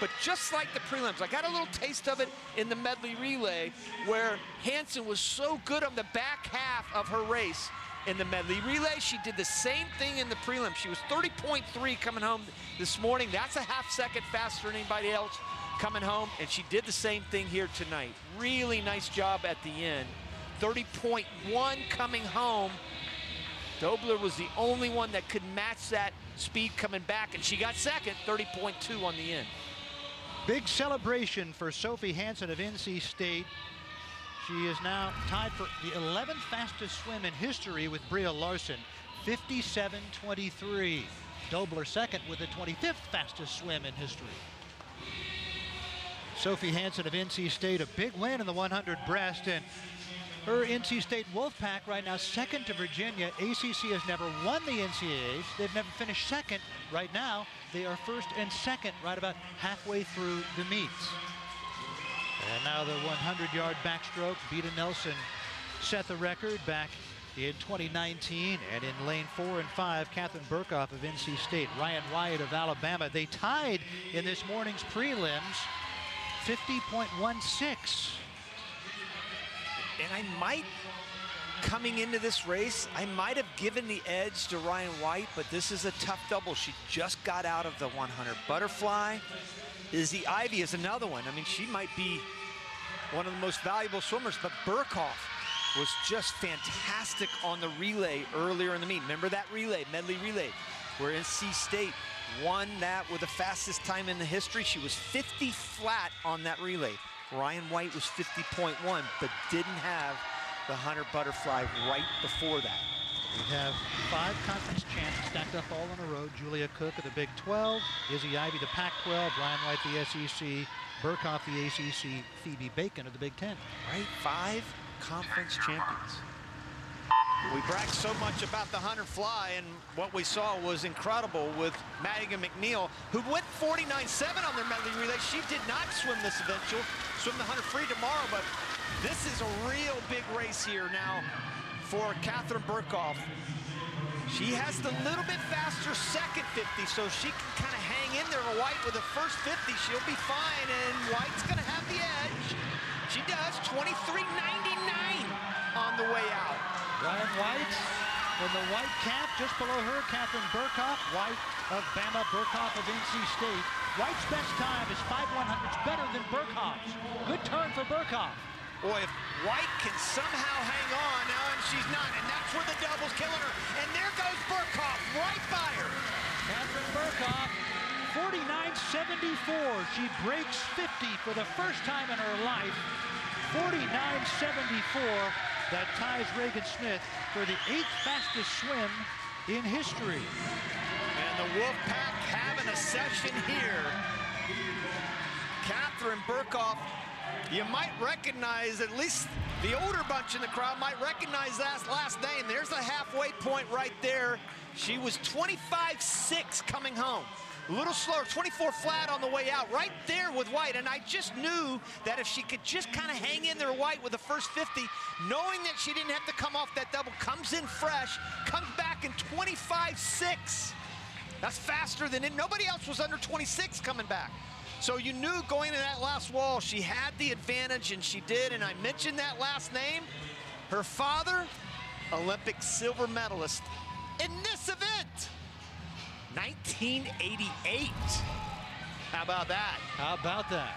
But just like the prelims, I got a little taste of it in the medley relay where Hansen was so good on the back half of her race. In the medley relay, she did the same thing in the prelim. She was 30.3 coming home this morning. That's a ½ second faster than anybody else coming home, and she did the same thing here tonight. Really nice job at the end. 30.1 coming home. Dobler was the only one that could match that speed coming back, and she got second, 30.2 on the end. Big celebration for Sophie Hansen of NC State. She is now tied for the 11th fastest swim in history with Bria Larson, 57.23. Dobler second with the 25th fastest swim in history. Sophie Hansen of NC State, a big win in the 100 breast, and her NC State Wolfpack right now second to Virginia. ACC has never won the NCAA. They've never finished second. Right now, they are first and second right about halfway through the meets. And now the 100-yard backstroke. Beta Nelson set the record back in 2019. And in lane 4 and 5, Catherine Burkhoff of NC State, Ryan Wyatt of Alabama. They tied in this morning's prelims, 50.16. And I might, coming into this race, I might have given the edge to Ryan White, but this is a tough double. She just got out of the 100. Butterfly. Izzy Ivy is another one. I mean, she might be one of the most valuable swimmers, but Burkhoff was just fantastic on the relay earlier in the meet. Remember that relay, medley relay, where NC State won that with the fastest time in the history? She was 50 flat on that relay. Ryan White was 50.1, but didn't have the 100 butterfly right before that. We have 5 conference champs stacked up all in a row. Julia Cook of the Big 12, Izzy Ivy the Pac-12, Ryan White the SEC, Burkhoff the ACC, Phoebe Bacon of the Big 10. Right, 5 conference champions. We bragged so much about the 100 fly, and what we saw was incredible with Madigan McNeil, who went 49.7 on their medley relay. She did not swim this event. She'll swim the 100 free tomorrow, but this is a real big race here now for Catherine Burkhoff. She has the little bit faster second 50, so she can kind of hang in there with White with the first 50. She'll be fine, and White's going to have the edge. She does, 23.99 on the way out. Ryan White in the white cap, just below her, Catherine Burkhoff. White of Bama, Burkhoff of NC State. White's best time is 5/100ths better than Burkhoff's. Good turn for Burkhoff. Boy, if White can somehow hang on now, and she's not, and that's where the double's killing her. And there goes Burkhoff, right by her. Catherine Burkhoff, 49.74. She breaks 50 for the first time in her life. 49.74. That ties Reagan Smith for the 8th fastest swim in history. And the Wolfpack having a session here. Catherine Burkhoff, you might recognize, at least the older bunch in the crowd might recognize that last name. There's a halfway point right there. She was 25.6 coming home. A little slower, 24 flat on the way out, right there with White. And I just knew that if she could just kind of hang in there, White, with the first 50, knowing that she didn't have to come off that double, comes in fresh, comes back in 25.6. That's faster than it. Nobody else was under 26 coming back. So you knew going to that last wall, she had the advantage, and she did. And I mentioned that last name. Her father, Olympic silver medalist in this event. 1988. How about that? How about that?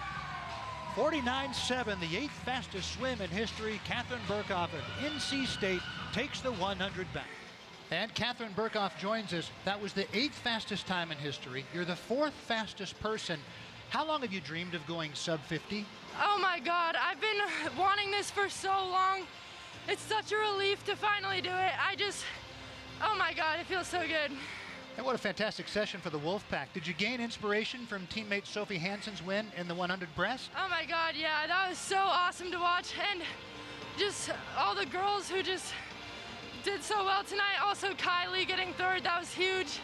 49.7, the 8th fastest swim in history. Catherine Burkhoff of NC State takes the 100 back. And Catherine Burkhoff joins us. That was the 8th fastest time in history. You're the 4th fastest person. How long have you dreamed of going sub 50? Oh my God, I've been wanting this for so long. It's such a relief to finally do it. Oh my God, it feels so good. And what a fantastic session for the Wolfpack. Did you gain inspiration from teammate Sophie Hansen's win in the 100 breast? Oh my God, yeah, that was so awesome to watch. And just all the girls who just did so well tonight. Also Kylie getting 3rd, that was huge.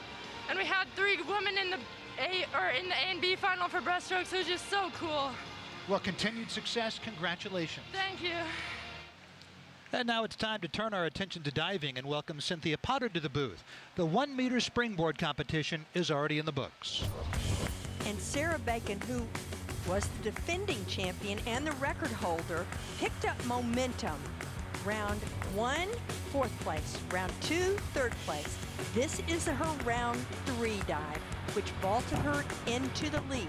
And we had 3 women in the A and B final for breaststroke, so it was just so cool. Well, continued success. Congratulations. Thank you. And now it's time to turn our attention to diving and welcome Cynthia Potter to the booth. The 1 meter springboard competition is already in the books. And Sarah Bacon, who was the defending champion and the record holder, picked up momentum. Round 1, 4th place. Round 2, 3rd place. This is her round 3 dive, which vaulted her into the lead.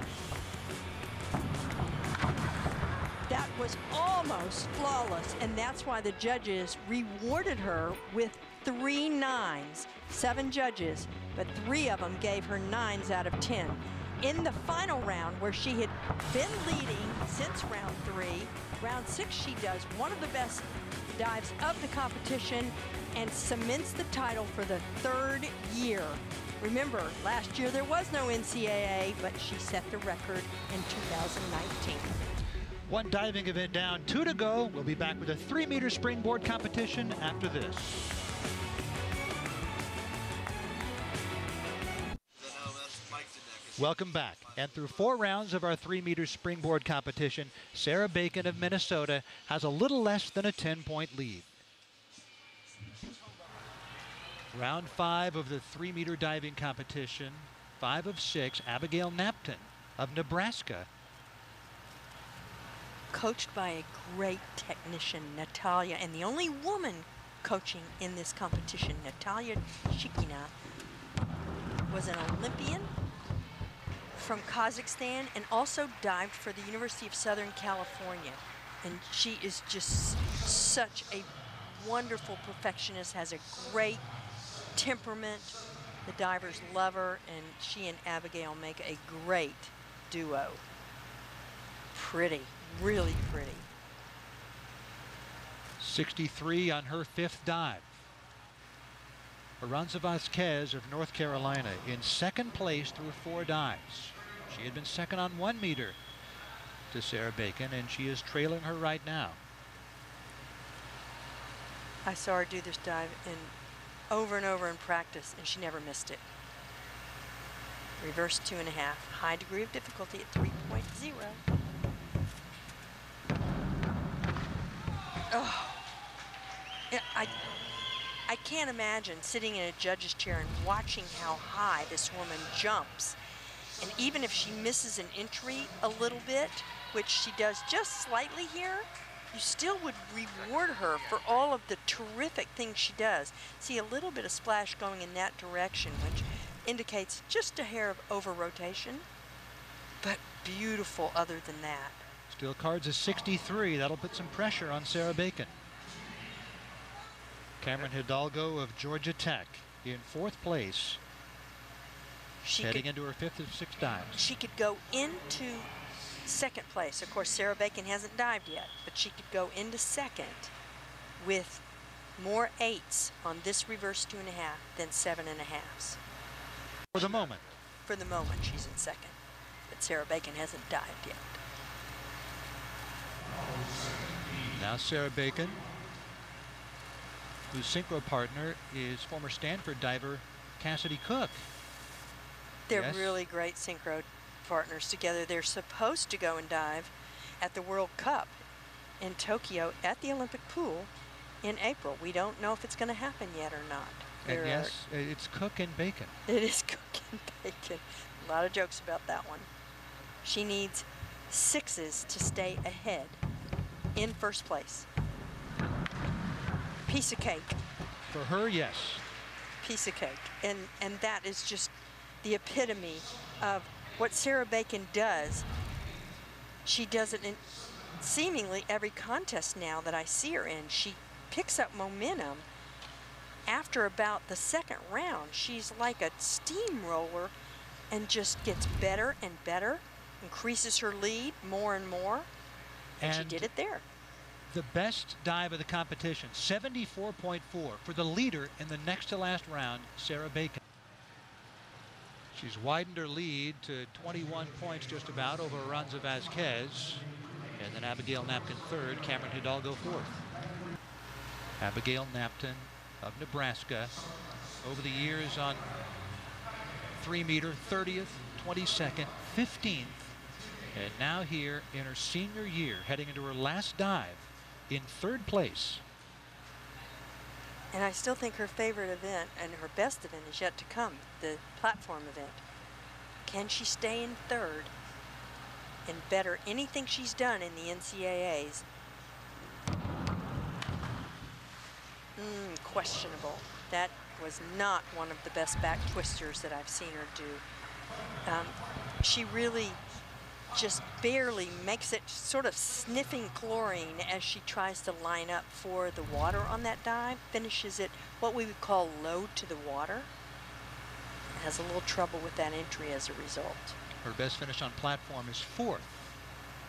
That was almost flawless, and that's why the judges rewarded her with 3 9s. 7 judges, but 3 of them gave her 9s out of 10. In the final round, where she had been leading since round 3, round 6 she does one of the best dives of the competition and cements the title for the 3rd year. Remember, last year there was no NCAA, but she set the record in 2019. One diving event down, 2 to go. We'll be back with a 3 meter springboard competition after this. Welcome back. And through 4 rounds of our 3 meter springboard competition, Sarah Bacon of Minnesota has a little less than a 10-point lead. Round 5 of the 3 meter diving competition, 5 of 6, Abigail Napton of Nebraska. Coached by a great technician, Natalia, and the only woman coaching in this competition, Natalia Shikina, was an Olympian from Kazakhstan and also dived for the University of Southern California. And she is just such a wonderful perfectionist, has a great temperament. The divers love her, and she and Abigail make a great duo. Pretty. Really pretty. 63 on her 5th dive. Aranza Vasquez of North Carolina in 2nd place through 4 dives. She had been 2nd on 1 meter to Sarah Bacon, and she is trailing her right now. I saw her do this dive over and over in practice, and she never missed it. Reverse 2.5, high degree of difficulty at 3.0. Oh, yeah, I can't imagine sitting in a judge's chair and watching how high this woman jumps. And even if she misses an entry a little bit, which she does just slightly here, you still would reward her for all of the terrific things she does. See a little bit of splash going in that direction, which indicates just a hair of over-rotation, but beautiful other than that. Still cards is 63. That'll put some pressure on Sarah Bacon. Cameron Hidalgo of Georgia Tech in 4th place, heading into her 5th of 6 dives. She could go into 2nd place. Of course, Sarah Bacon hasn't dived yet, but she could go into 2nd with more 8s on this reverse 2.5 than 7.5s. For the moment. For the moment, she's in 2nd, but Sarah Bacon hasn't dived yet. Now Sarah Bacon, whose synchro partner is former Stanford diver Cassidy Cook. They're really great synchro partners together. They're supposed to go and dive at the World Cup in Tokyo at the Olympic pool in April. We don't know if it's going to happen yet or not. And yes, it's Cook and Bacon. It is Cook and Bacon. A lot of jokes about that one. She needs 6s to stay ahead in 1st place. Piece of cake. For her, yes. Piece of cake. And that is just the epitome of what Sarah Bacon does. She does it in seemingly every contest now that I see her in. She picks up momentum after about the 2nd round. She's like a steamroller and just gets better and better, increases her lead more and more, and she did it there. The best dive of the competition, 74.4 for the leader in the next to last round, Sarah Bacon. She's widened her lead to 21 points just about over Aranza Vasquez, and then Abigail Napton 3rd, Cameron Hidalgo 4th. Abigail Napton of Nebraska, over the years on 3 meter, 30th, 22nd, 15th, And now here in her senior year, heading into her last dive in 3rd place. And I still think her favorite event and her best event is yet to come, the platform event. Can she stay in 3rd and better anything she's done in the NCAAs? Questionable. That was not one of the best back twisters that I've seen her do. She really just barely makes it, sort of sniffing chlorine as she tries to line up for the water on that dive. Finishes it what we would call low to the water. Has a little trouble with that entry as a result. Her best finish on platform is 4th.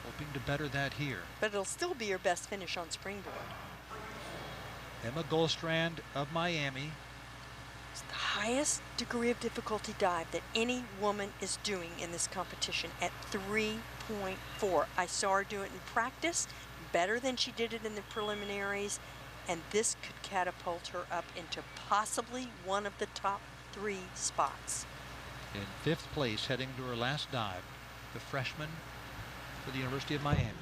Hoping to better that here. But it'll still be her best finish on springboard. Emma Goldstrand of Miami. It's the highest degree of difficulty dive that any woman is doing in this competition at 3.4. I saw her do it in practice, better than she did it in the preliminaries, and this could catapult her up into possibly one of the top 3 spots. In 5th place, heading to her last dive, the freshman for the University of Miami.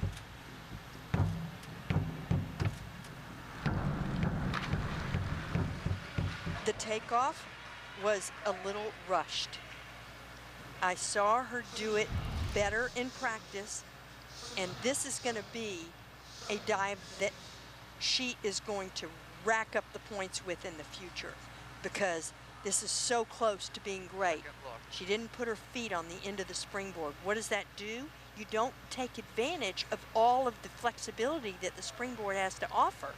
The takeoff was a little rushed. I saw her do it better in practice, and this is going to be a dive that she is going to rack up the points with in the future, because this is so close to being great. She didn't put her feet on the end of the springboard. What does that do? You don't take advantage of all of the flexibility that the springboard has to offer.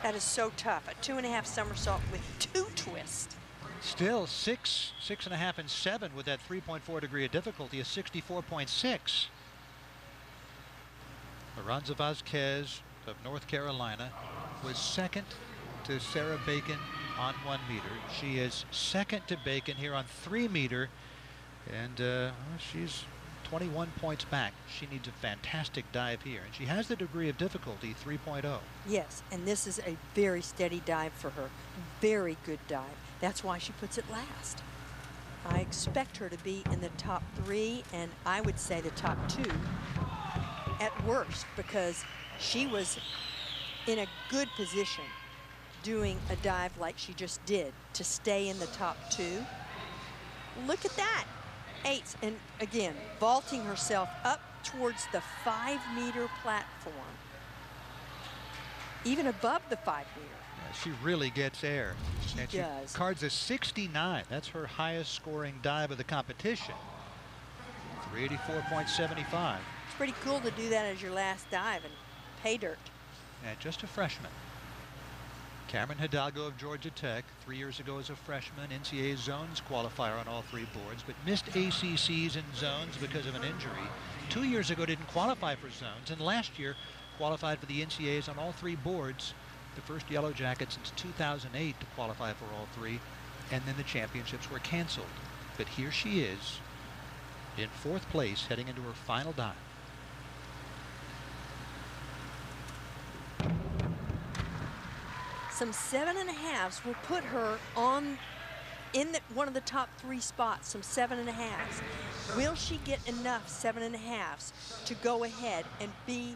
That is so tough. A 2.5 somersault with 2 twists. Still 6, 6.5, and 7 with that 3.4 degree of difficulty, a 64.6. Aranza Vazquez of North Carolina was 2nd to Sarah Bacon on 1 meter. She is 2nd to Bacon here on 3 meter, and she's 21 points back. She needs a fantastic dive here, and she has the degree of difficulty 3.0. Yes, and this is a very steady dive for her. Very good dive. That's why she puts it last. I expect her to be in the top 3, and I would say the top 2 at worst, because she was in a good position doing a dive like she just did to stay in the top 2. Look at that. 8s, and again, vaulting herself up towards the 5 meter platform, even above the 5 meter. Yeah, she really gets air. She and does. She cards a 69. That's her highest scoring dive of the competition. 384.75. It's pretty cool to do that as your last dive and pay dirt. And just a freshman. Cameron Hidalgo of Georgia Tech, 3 years ago as a freshman, NCAA zones qualifier on all 3 boards, but missed ACCs and zones because of an injury. 2 years ago didn't qualify for zones, and last year qualified for the NCAAs on all 3 boards, the first Yellow Jacket since 2008 to qualify for all 3, and then the championships were canceled. But here she is in 4th place heading into her final dive. Some 7.5s will put her on in one of the top 3 spots, some 7.5s. Will she get enough 7.5s to go ahead and be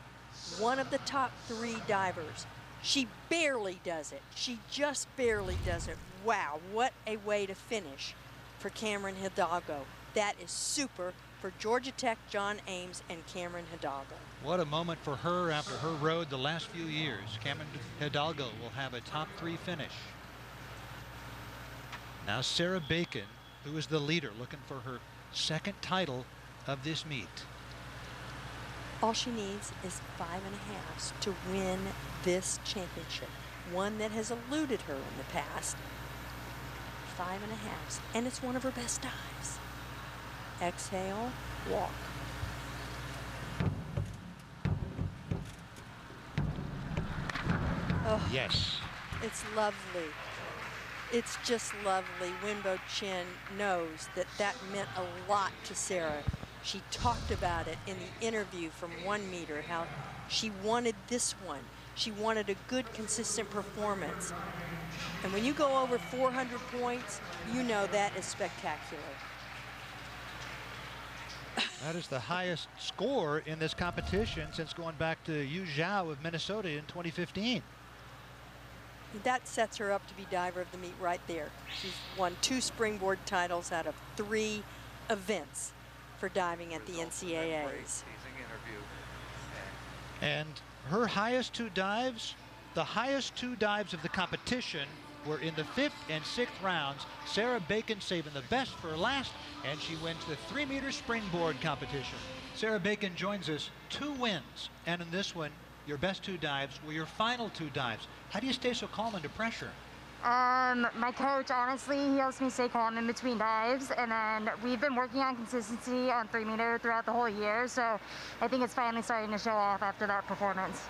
one of the top 3 divers? She barely does it. She just barely does it. Wow, what a way to finish for Cameron Hidalgo. That is super for Georgia Tech, John Ames, and Cameron Hidalgo. What a moment for her after her road the last few years. Cameron Hidalgo will have a top 3 finish. Now Sarah Bacon, who is the leader, looking for her 2nd title of this meet. All she needs is 5.5s to win this championship, one that has eluded her in the past. 5.5s, and it's one of her best dives. Exhale, walk. Oh, yes. It's lovely. It's just lovely. Winbo Chin knows that that meant a lot to Sarah. She talked about it in the interview from 1 meter, how she wanted this one. She wanted a good, consistent performance. And when you go over 400 points, you know that is spectacular. That is the highest score in this competition since going back to Yu Zhao of Minnesota in 2015. That sets her up to be diver of the meet right there. She's won 2 springboard titles out of 3 events for diving at the NCAAs. And her highest 2 dives, the highest 2 dives of the competition, were in the 5th and 6th rounds. Sarah Bacon saving the best for last, and she wins the 3-meter springboard competition. Sarah Bacon joins us, 2 wins, and in this one, your best 2 dives were your final 2 dives. How do you stay so calm under pressure? My coach, honestly, he helps me stay calm in between dives, and then we've been working on consistency on 3-meter throughout the whole year, so I think it's finally starting to show off after that performance.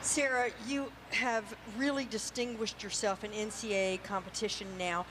Sarah, you have really distinguished yourself in NCAA competition now.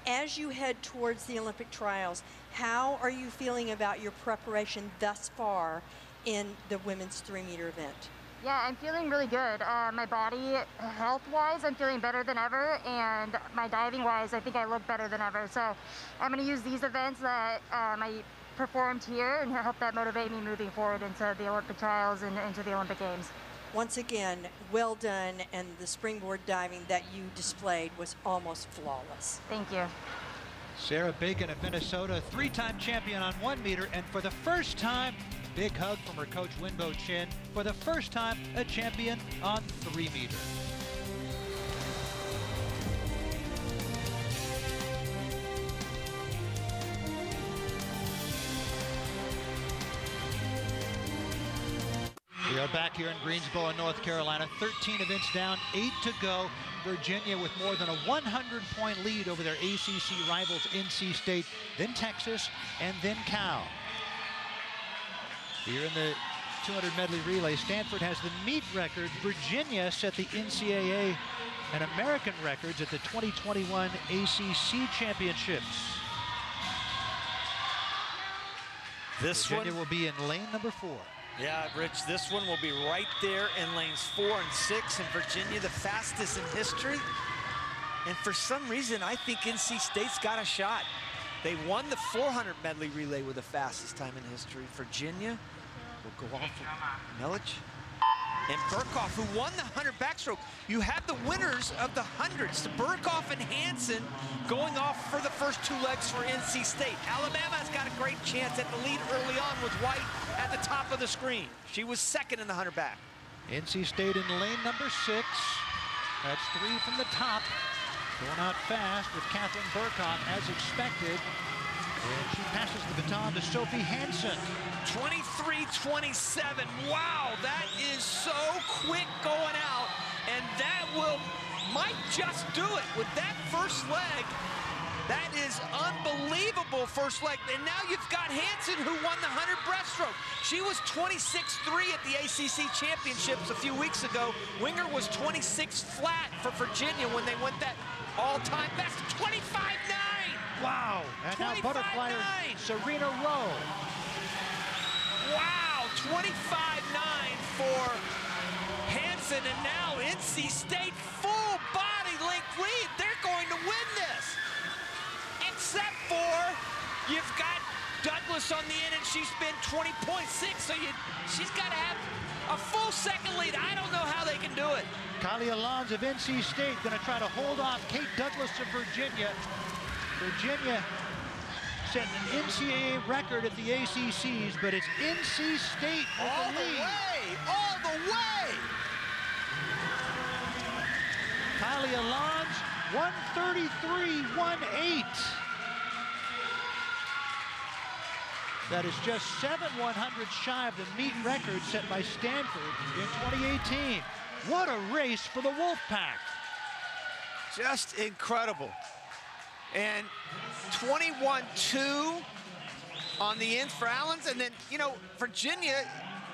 As you head towards the Olympic trials, how are you feeling about your preparation thus far in the women's 3-meter event? Yeah, I'm feeling really good. My body, health-wise, I'm feeling better than ever, and my diving-wise, I think I look better than ever. So I'm going to use these events that I performed here and help that motivate me moving forward into the Olympic trials and into the Olympic Games. Once again, well done, and the springboard diving that you displayed was almost flawless. Thank you. Sarah Bacon of Minnesota, 3-time champion on 1 meter, and for the first time, big hug from her coach Winbo Chin, for the first time a champion on 3 meter. We are back here in Greensboro, North Carolina. 13 events down, 8 to go. Virginia with more than a 100-point lead over their ACC rivals NC State, then Texas, and then Cal. Here in the 200 medley relay, Stanford has the meet record. Virginia set the NCAA and American records at the 2021 ACC championships. Virginia will be in lane number 4. Yeah, Rich, this one will be right there in lanes 4 and 6, and Virginia the fastest in history. And for some reason, I think NC State's got a shot. They won the 400 medley relay with the fastest time in history. Virginia will go on for Melich and Burkhoff, who won the 100 backstroke. You have the winners of the 100s, the Burkhoff and Hansen, going off for the first 2 legs for NC State. Alabama's got a great chance at the lead early on with White at the top of the screen. She was second in the 100 back. NC State in lane number 6. That's 3 from the top. Going out fast with Catherine Burkhoff as expected. And she passes the baton to Sophie Hansen. 23:27. Wow, that is so quick going out, and that might just do it with that first leg. That is unbelievable first leg. And now you've got Hansen, who won the 100 breaststroke. She was 26.3 at the ACC championships a few weeks ago. Winger was 26 flat for Virginia when they went that all-time best. 25.9. Wow. And now butterflyer Serena Rowe. Wow, 25.9 for Hansen, and now NC State full body length lead. They're going to win this. Except for you've got Douglas on the end, and she's been 20.6, so she's got to have a full second lead. I don't know how they can do it. Kylie Alonz of NC State going to try to hold off Kate Douglas of Virginia. Virginia set an NCAA record at the ACCs, but it's NC State with all the lead. All the way! Kylie Alonz, 133.18. That is just 7/100 shy of the meet record set by Stanford in 2018. What a race for the Wolfpack. Just incredible. And 21.2 on the ends for Allens. And then, you know, Virginia,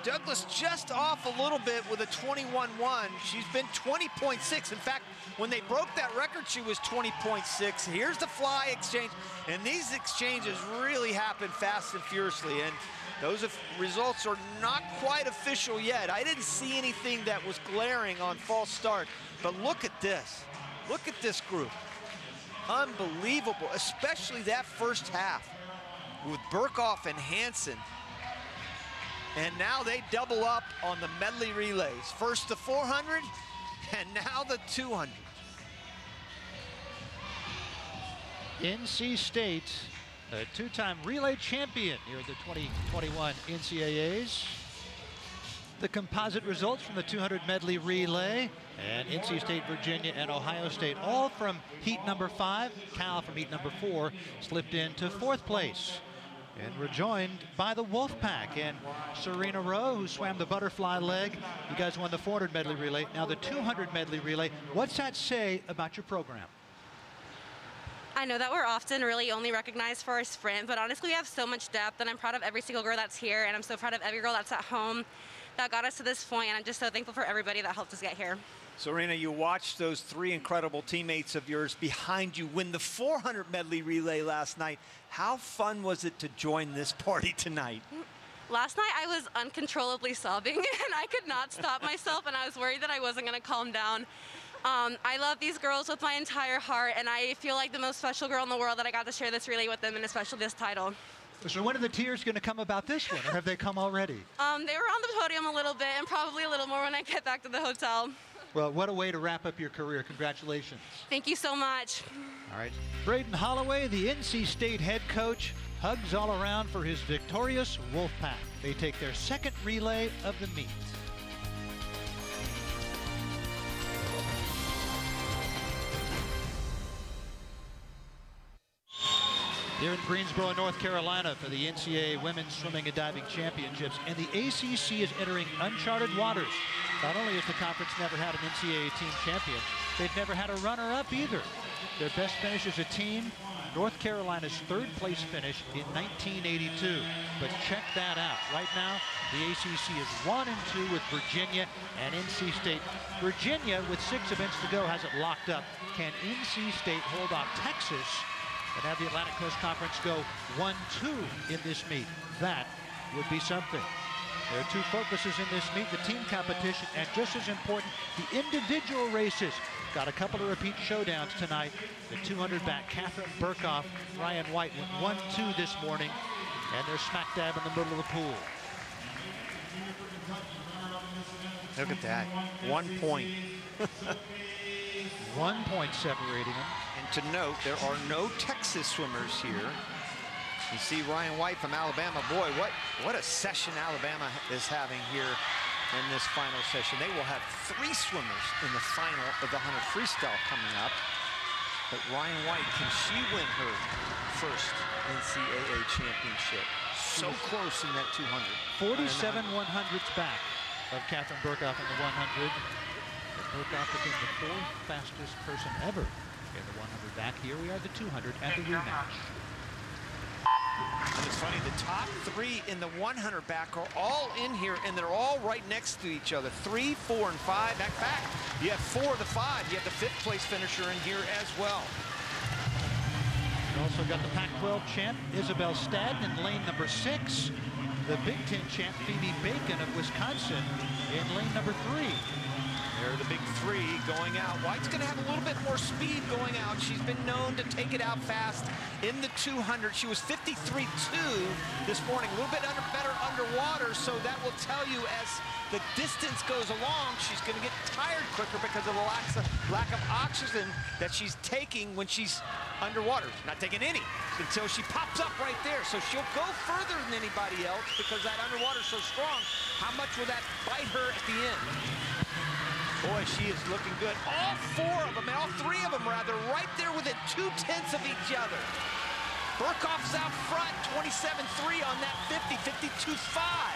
Douglas just off a little bit with a 21.1. She's been 20.6. In fact, when they broke that record, she was 20.6. Here's the fly exchange. And these exchanges really happen fast and furiously. And those results are not quite official yet. I didn't see anything that was glaring on false start. But look at this. Look at this group. Unbelievable, especially that first half with Burkhoff and Hansen And now they double up on the medley relays. First the 400, and now the 200. NC State, a two-time relay champion here at the 2021 NCAAs. The composite results from the 200 medley relay, and NC State, Virginia, and Ohio State, all from heat number 5. Cal from heat number 4 slipped into 4th place. And we're joined by the Wolfpack and Serena Rowe, who swam the butterfly leg. You guys won the 400 medley relay, now the 200 medley relay. What's that say about your program? I know that we're often really only recognized for our sprint, but honestly we have so much depth, and I'm proud of every single girl that's here, and I'm so proud of every girl that's at home that got us to this point, and I'm just so thankful for everybody that helped us get here. Serena, you watched those 3 incredible teammates of yours behind you win the 400 medley relay last night. How fun was it to join this party tonight? Last night I was uncontrollably sobbing, and I could not stop myself, and I was worried that I wasn't going to calm down. I love these girls with my entire heart, and I feel like the most special girl in the world that I got to share this relay with them, and especially this title. So when are the tears going to come about this one, or have they come already? They were on the podium a little bit, and probably a little more when I get back to the hotel. Well, what a way to wrap up your career. Congratulations. Thank you so much. All right. Braden Holloway, the NC State head coach, hugs all around for his victorious Wolfpack. They take their 2nd relay of the meet. Here in Greensboro, North Carolina for the NCAA Women's Swimming and Diving Championships. And the ACC is entering uncharted waters. Not only has the conference never had an NCAA team champion, they've never had a runner-up either. Their best finish as a team, North Carolina's 3rd place finish in 1982. But check that out. Right now, the ACC is 1-2 with Virginia and NC State. Virginia, with 6 events to go, has it locked up. Can NC State hold off Texas and have the Atlantic Coast Conference go 1-2 in this meet? That would be something. There are 2 focuses in this meet, the team competition, and just as important, the individual races. Got a couple of repeat showdowns tonight. The 200 back, Catherine Burkhoff, Ryan White went 1-2 this morning, and they're smack dab in the middle of the pool. Look at that, 1 point. 1 point separating them. And to note, there are no Texas swimmers here. You see Ryan White from Alabama. Boy, what a session Alabama is having here in this final session. They will have 3 swimmers in the final of the 100 freestyle coming up. But Ryan White, can she win her first NCAA championship? So close in that 200. 47 100s back of Catherine Burkhoff in the 100. Burkhoff became the 4th fastest person ever in the 100 back. Here we are, the 200 and the rematch. And it's funny, the top 3 in the 100 back are all in here, and they're all right next to each other. 3, 4, and 5. In fact, you have 4 of the 5. You have the 5th place finisher in here as well. You also got the Pac-12 champ, Isabel Stadden, in lane number 6. The Big Ten champ, Phoebe Bacon of Wisconsin, in lane number 3. They're the big 3 going out. White's going to have a little bit more speed going out. She's been known to take it out fast in the 200. She was 53.2 this morning, a little bit better underwater, so that will tell you as the distance goes along, she's going to get tired quicker because of the lack of oxygen that she's taking when she's underwater. She's not taking any until she pops up right there. So she'll go further than anybody else because that underwater's so strong. How much will that bite her at the end? Boy, she is looking good. All 4 of them, all 3 of them rather, right there within 2/10 of each other. Burkhoff's out front, 27.3 on that 50, 52.5.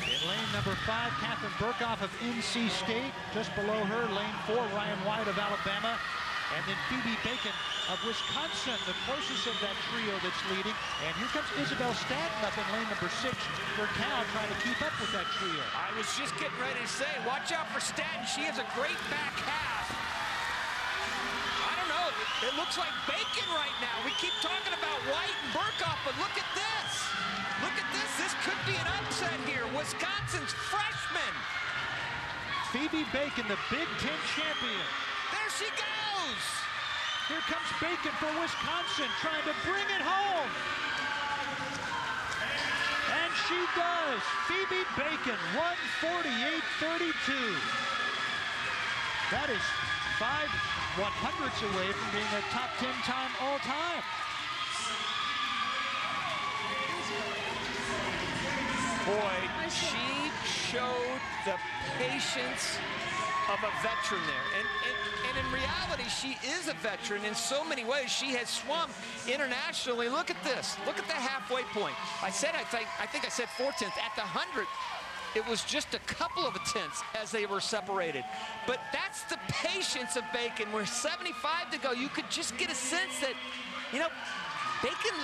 In lane number 5, Catherine Burkhoff of NC State. Just below her, lane 4, Ryan White of Alabama. And then Phoebe Bacon of Wisconsin, the closest of that trio that's leading. And here comes Isabel Stadden up in lane number 6 for Cal, trying to keep up with that trio. I was just getting ready to say, watch out for Stadden. She has a great back half. I don't know, it looks like Bacon right now. We keep talking about White and Burkhoff, but look at this. Look at this. This could be an upset here. Wisconsin's freshman. Phoebe Bacon, the Big Ten champion. There she goes. Here comes Bacon for Wisconsin, trying to bring it home. she does. Phoebe Bacon, 148.32. That is 5 100ths away from being a top 10 time all time. Boy, she showed the patience of a veteran there. And in reality, she is a veteran in so many ways. She has swum internationally. Look at this. Look at the halfway point. I think I said 4/10. At the 100, it was just a couple of tenths as they were separated. But that's the patience of Bacon. We're 75 to go. You could just get a sense that, you know, Bacon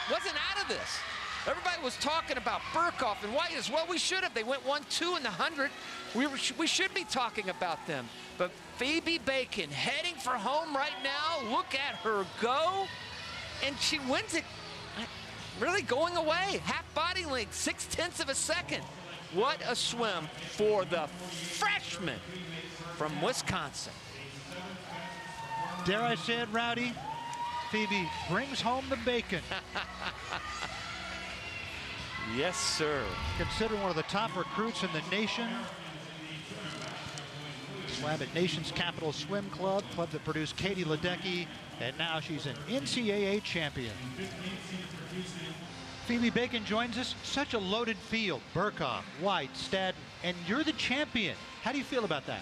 wasn't out of this. Everybody was talking about Burkhoff and White as well. We should have. They went 1-2 in the 100. We should be talking about them. But Phoebe Bacon heading for home right now. Look at her go. And she wins it really going away. Half body length, 0.6 of a second. What a swim for the freshman from Wisconsin. Dare I say it, Rowdy? Phoebe brings home the bacon. Yes, sir. Considered one of the top recruits in the nation. Swam at Nation's Capital Swim Club that produced Katie Ledecky, and now she's an NCAA champion. Phoebe Bacon joins us. Such a loaded field. Burkhoff, White, Stadden, and you're the champion. How do you feel about that?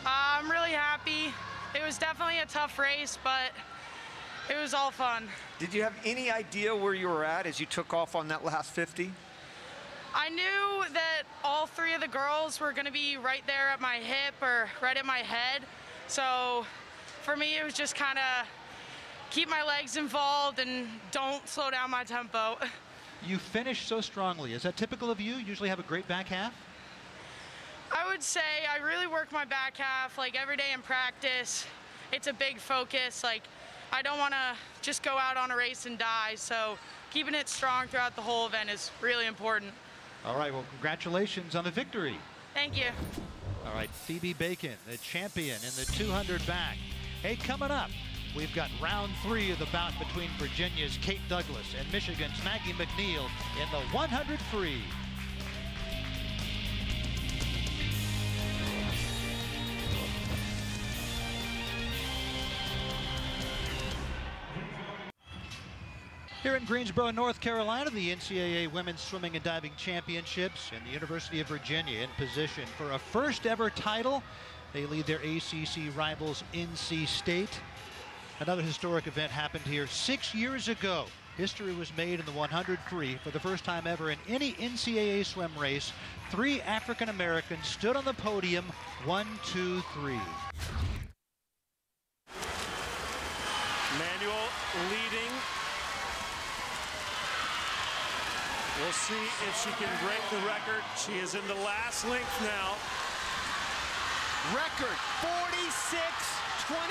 I'm really happy. It was definitely a tough race, but it was all fun. Did you have any idea where you were at as you took off on that last 50? I knew that all three of the girls were going to be right there at my hip or right at my head. So for me, it was just kind of keep my legs involved and don't slow down my tempo. You finished so strongly. Is that typical of you? Usually have a great back half? I would say I really work my back half like every day in practice. It's a big focus. Like, I don't want to just go out on a race and die, so keeping it strong throughout the whole event is really important. All right, well, congratulations on the victory. Thank you. All right, Phoebe Bacon, the champion in the 200 back. Hey, coming up, we've got round 3 of the bout between Virginia's Kate Douglas and Michigan's Maggie McNeil in the 100 free. Here in Greensboro, North Carolina, the NCAA Women's Swimming and Diving Championships, and the University of Virginia in position for a first ever title. They lead their ACC rivals, NC State. Another historic event happened here 6 years ago. History was made in the 100 free for the first time ever in any NCAA swim race. 3 African Americans stood on the podium, 1, 2, 3. Manual leading. We'll see if she can break the record. She is in the last length now. Record 46, 29,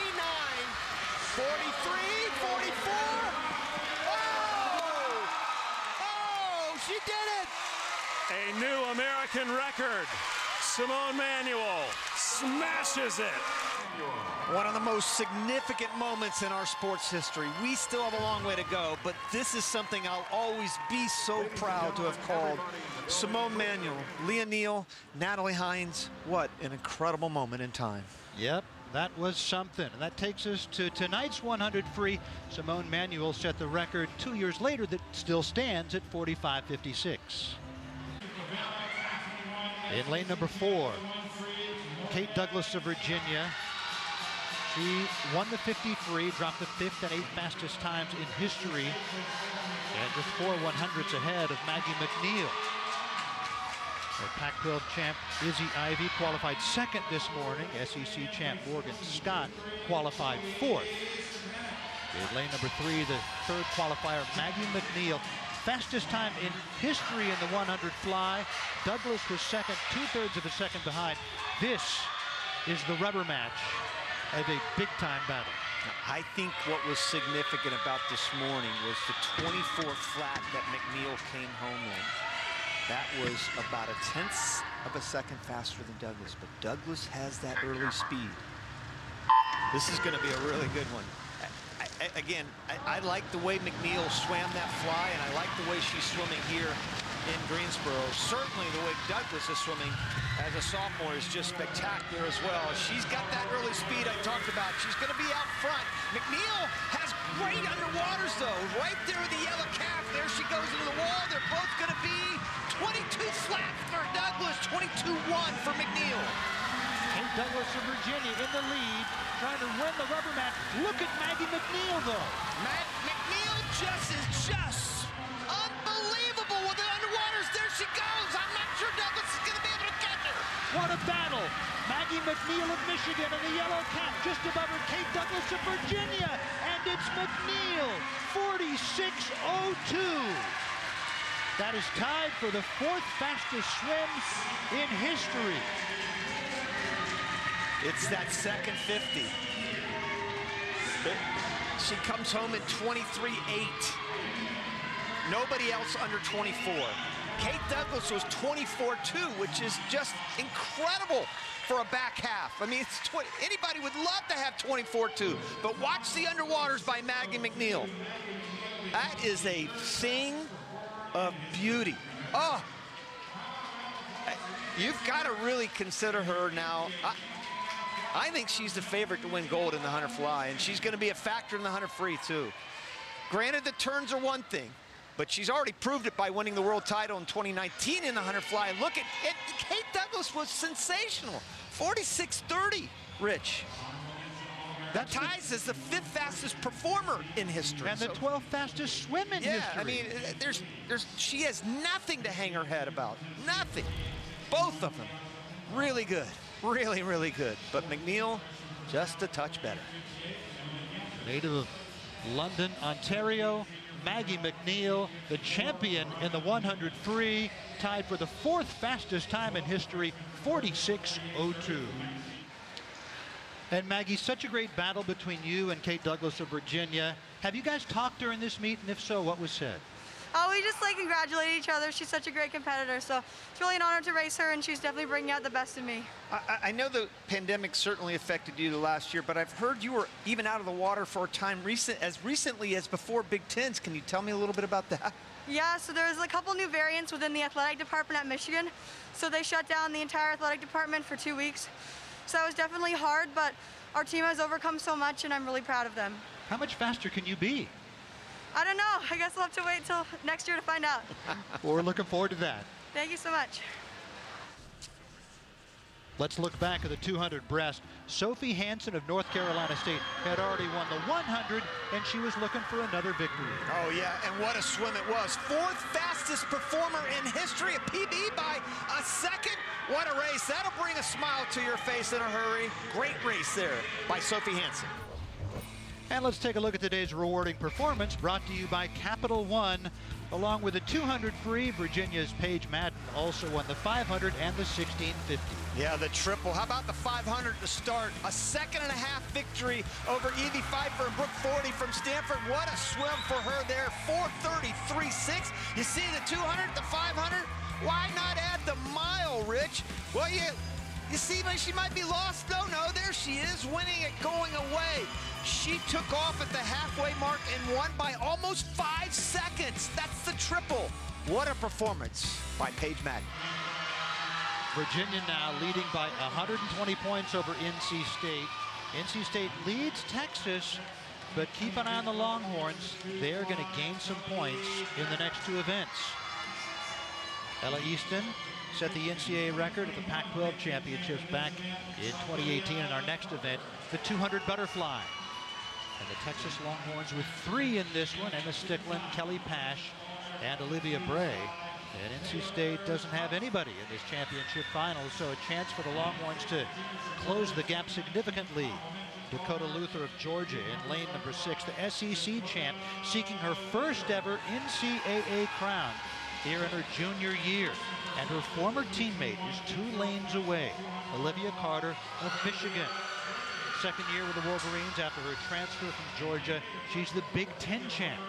43, 44. Oh, she did it. A new American record. Simone Manuel smashes it. One of the most significant moments in our sports history. We still have a long way to go, but this is something I'll always be so proud to have called. Simone Manuel, Leah Neal, Natalie Hines. What an incredible moment in time. Yep, that was something. And that takes us to tonight's 100 free. Simone Manuel set the record 2 years later that still stands at 45.56. In lane number 4, Kate Douglas of Virginia. She won the 50 free, dropped the 5th and 8th fastest times in history, and just 4 100ths ahead of Maggie McNeil. Her Pac-12 champ Izzy Ivey qualified 2nd this morning. SEC champ Morgan Scott qualified 4th. In lane number 3, the 3rd qualifier, Maggie McNeil. Fastest time in history in the 100 fly. Douglas was 2nd, 2/3 of a second behind. This is the rubber match of a big-time battle. I think what was significant about this morning was the 24 flat that McNeil came home in. That was about 1/10 of a second faster than Douglas, but Douglas has that early speed. This is going to be a really good one. I like the way McNeil swam that fly, and I like the way she's swimming here. in Greensboro. Certainly the way Douglas is swimming as a sophomore is just spectacular as well. She's got that early speed I talked about. She's going to be out front. McNeil has great underwaters, though. Right there with the yellow calf. There she goes into the wall. They're both going to be 22 flat for Douglas, 22-1 for McNeil. Kate Douglas of Virginia in the lead, trying to win the rubber match. Look at Maggie McNeil, though. McNeil is just unbelievable with the underwaters. There she goes. I'm not sure Douglas is going to be able to catch her. What a battle. Maggie McNeil of Michigan in the yellow cap, just above her Kate Douglas of Virginia. And it's McNeil, 46.02. That is tied for the 4th fastest swim in history. It's that second 50. She comes home in 23.8. Nobody else under 24. Kate Douglas was 24.2, which is just incredible for a back half. I mean, anybody would love to have 24.2, but watch the underwaters by Maggie McNeil. That is a thing of beauty. Oh, you've got to really consider her now. I think she's the favorite to win gold in the 100 fly, and she's going to be a factor in the 100 free, too. Granted, the turns are one thing, but she's already proved it by winning the world title in 2019 in the 100 fly. Look at it. Kate Douglas was sensational. 46.30, Rich. That ties as the 5th fastest performer in history. And the 12th fastest swim in history. Yeah, I mean, she has nothing to hang her head about. Nothing. Both of them. Really good. Really, really good. But McNeil, just a touch better. Native of London, Ontario, Maggie McNeil, the champion in the 100 free, tied for the 4th fastest time in history, 46.02. And Maggie, such a great battle between you and Kate Douglas of Virginia. Have you guys talked during this meet? And if so, what was said? Oh, we just congratulate each other. She's such a great competitor, so it's really an honor to race her, and she's definitely bringing out the best in me. I know the pandemic certainly affected you the last year, but I've heard you were even out of the water for a time as recently as before Big Tens. Can you tell me a little bit about that? Yeah, so there's a couple new variants within the athletic department at Michigan, so they shut down the entire athletic department for 2 weeks. So it was definitely hard, but our team has overcome so much, and I'm really proud of them. How much faster can you be? I don't know. I guess we'll have to wait till next year to find out. Well, we're looking forward to that. Thank you so much. Let's look back at the 200 breast. Sophie Hansen of North Carolina State had already won the 100, and she was looking for another victory. Oh, yeah, and what a swim it was. 4th fastest performer in history, a PB by a second. What a race. That'll bring a smile to your face in a hurry. Great race there by Sophie Hansen. And let's take a look at today's rewarding performance, brought to you by Capital One. Along with the 200 free, Virginia's Paige Madden also won the 500 and the 1650. Yeah, the triple. How about the 500 to start? A 2.5 victory over Evie Pfeiffer and Brooke Forty from Stanford. What a swim for her there. 4:33.6. You see the 200, the 500? Why not add the mile, Rich? Well, you see, she might be lost. No, there she is, winning it going away. She took off at the halfway mark and won by almost 5 seconds. That's the triple. What a performance by Paige Madden. Virginia now leading by 120 points over NC State. NC State leads Texas, but keep an eye on the Longhorns. They're going to gain some points in the next 2 events. Ella Easton set the NCAA record at the Pac-12 championships back in 2018 in our next event, the 200 butterfly. And the Texas Longhorns with 3 in this one, Emma Stickland, Kelly Pash, and Olivia Bray. And NC State doesn't have anybody in this championship final, so a chance for the Longhorns to close the gap significantly. Dakota Luther of Georgia in lane number 6, the SEC champ, seeking her first ever NCAA crown here in her junior year. And her former teammate is 2 lanes away, Olivia Carter of Michigan. Second year with the Wolverines after her transfer from Georgia. She's the Big Ten champ.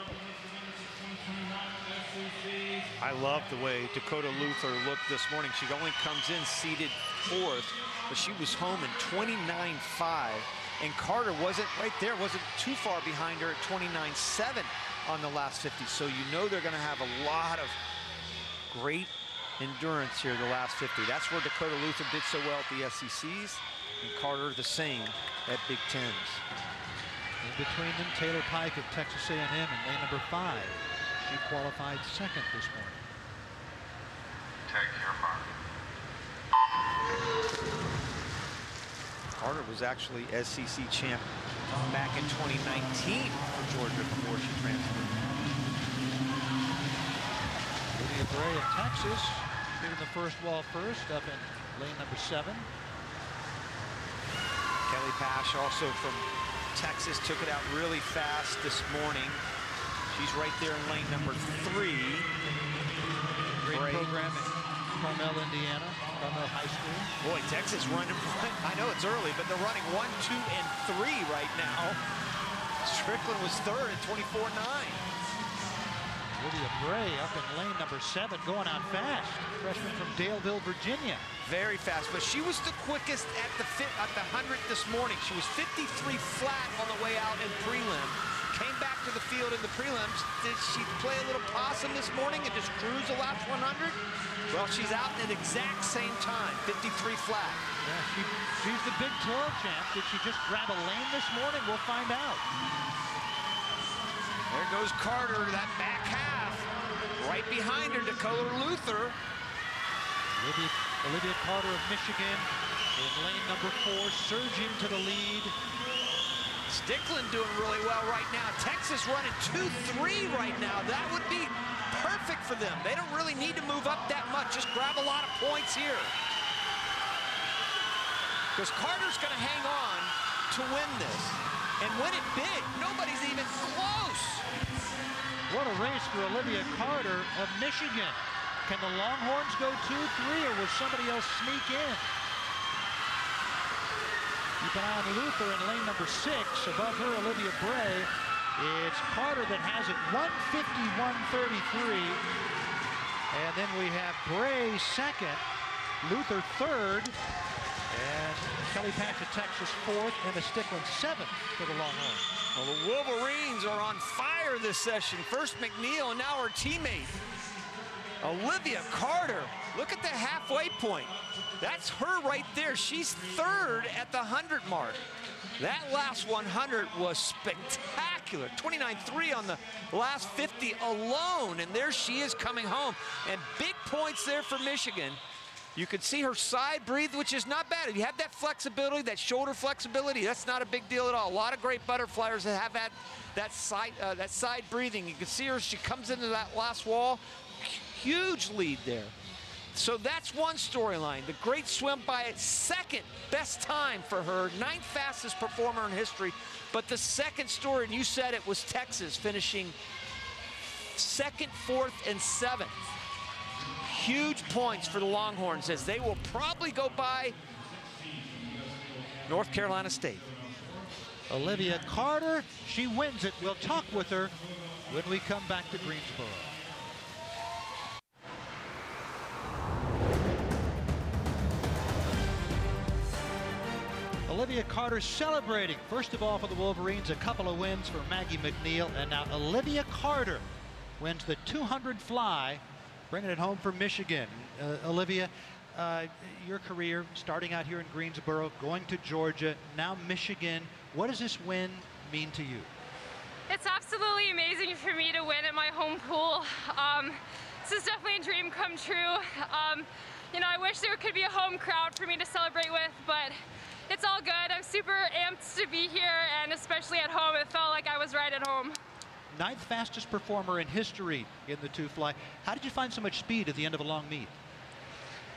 I love the way Dakota Luther looked this morning. She only comes in seated 4th, but she was home in 29.5. And Carter wasn't too far behind her at 29.7 on the last 50. So you know they're going to have a lot of great endurance here the last 50. That's where Dakota Luther did so well at the SECs, and Carter the same at Big Tens. In between them, Taylor Pike of Texas A&M in lane number 5. She qualified second this morning. Take your mark. Carter was actually SEC champ back in 2019 for Georgia before she transferred. Lydia Bray of Texas here in the first wall first, up in lane number 7. Kelly Pash, also from Texas, took it out really fast this morning. She's right there in lane number 3. Great program in Carmel, Indiana, Carmel High School. Boy, Texas running, I know it's early, but they're running 1, 2, and 3 right now. Strickland was third at 24.9. Lydia Bray up in lane number 7, going out fast. Freshman from Daleville, Virginia. Very fast, but she was the quickest at the 100 this morning. She was 53 flat on the way out in prelim. Came back to the field in the prelims. Did she play a little possum this morning and just cruise the last 100? Well, she's out at exact same time, 53 flat. Yeah, she's the Big 12 champ. Did she just grab a lane this morning? We'll find out. There goes Carter, that back half. Right behind her, Dakota Luther. Olivia Carter of Michigan in lane number 4, surging to the lead. Stickland doing really well right now. Texas running 2-3 right now. That would be perfect for them. They don't really need to move up that much. Just grab a lot of points here. Because Carter's going to hang on to win this. And win it big. Nobody's even close. What a race for Olivia Carter of Michigan. Can the Longhorns go 2-3, or will somebody else sneak in? Keep an eye on Luther in lane number 6. Above her, Olivia Bray. It's Carter that has it, 151.33. And then we have Bray second, Luther third, and Kelly Pash of Texas fourth, and the Stickland seventh for the Longhorns. Well, the Wolverines are on fire this session. First McNeil, and now her teammate, Olivia Carter. Look at the halfway point. That's her right there. She's third at the 100 mark. That last 100 was spectacular. 29.3 on the last 50 alone, and there she is coming home. And big points there for Michigan. You can see her side breathe, which is not bad. If you have that flexibility, that shoulder flexibility, that's not a big deal at all. A lot of great butterflyers that have had that side breathing. You can see her, she comes into that last wall. Huge lead there. So that's one storyline. The great swim by it, second best time for her, 9th fastest performer in history. But the second story, and you said it, was Texas finishing 2nd, 4th, and 7th. Huge points for the Longhorns, as they will probably go by North Carolina State. Olivia Carter, she wins it. We'll talk with her when we come back to Greensboro. Olivia Carter celebrating, first of all for the Wolverines, a couple of wins for Maggie McNeil, and now Olivia Carter wins the 200 fly, bringing it home for Michigan. Olivia, your career starting out here in Greensboro, going to Georgia, now Michigan. What does this win mean to you? It's absolutely amazing for me to win at my home pool. This is definitely a dream come true. You know, I wish there could be a home crowd for me to celebrate with, but it's all good. I'm super amped to be here, and especially at home, it felt like I was right at home. 9th fastest performer in history in the 2 fly. How did you find so much speed at the end of a long meet?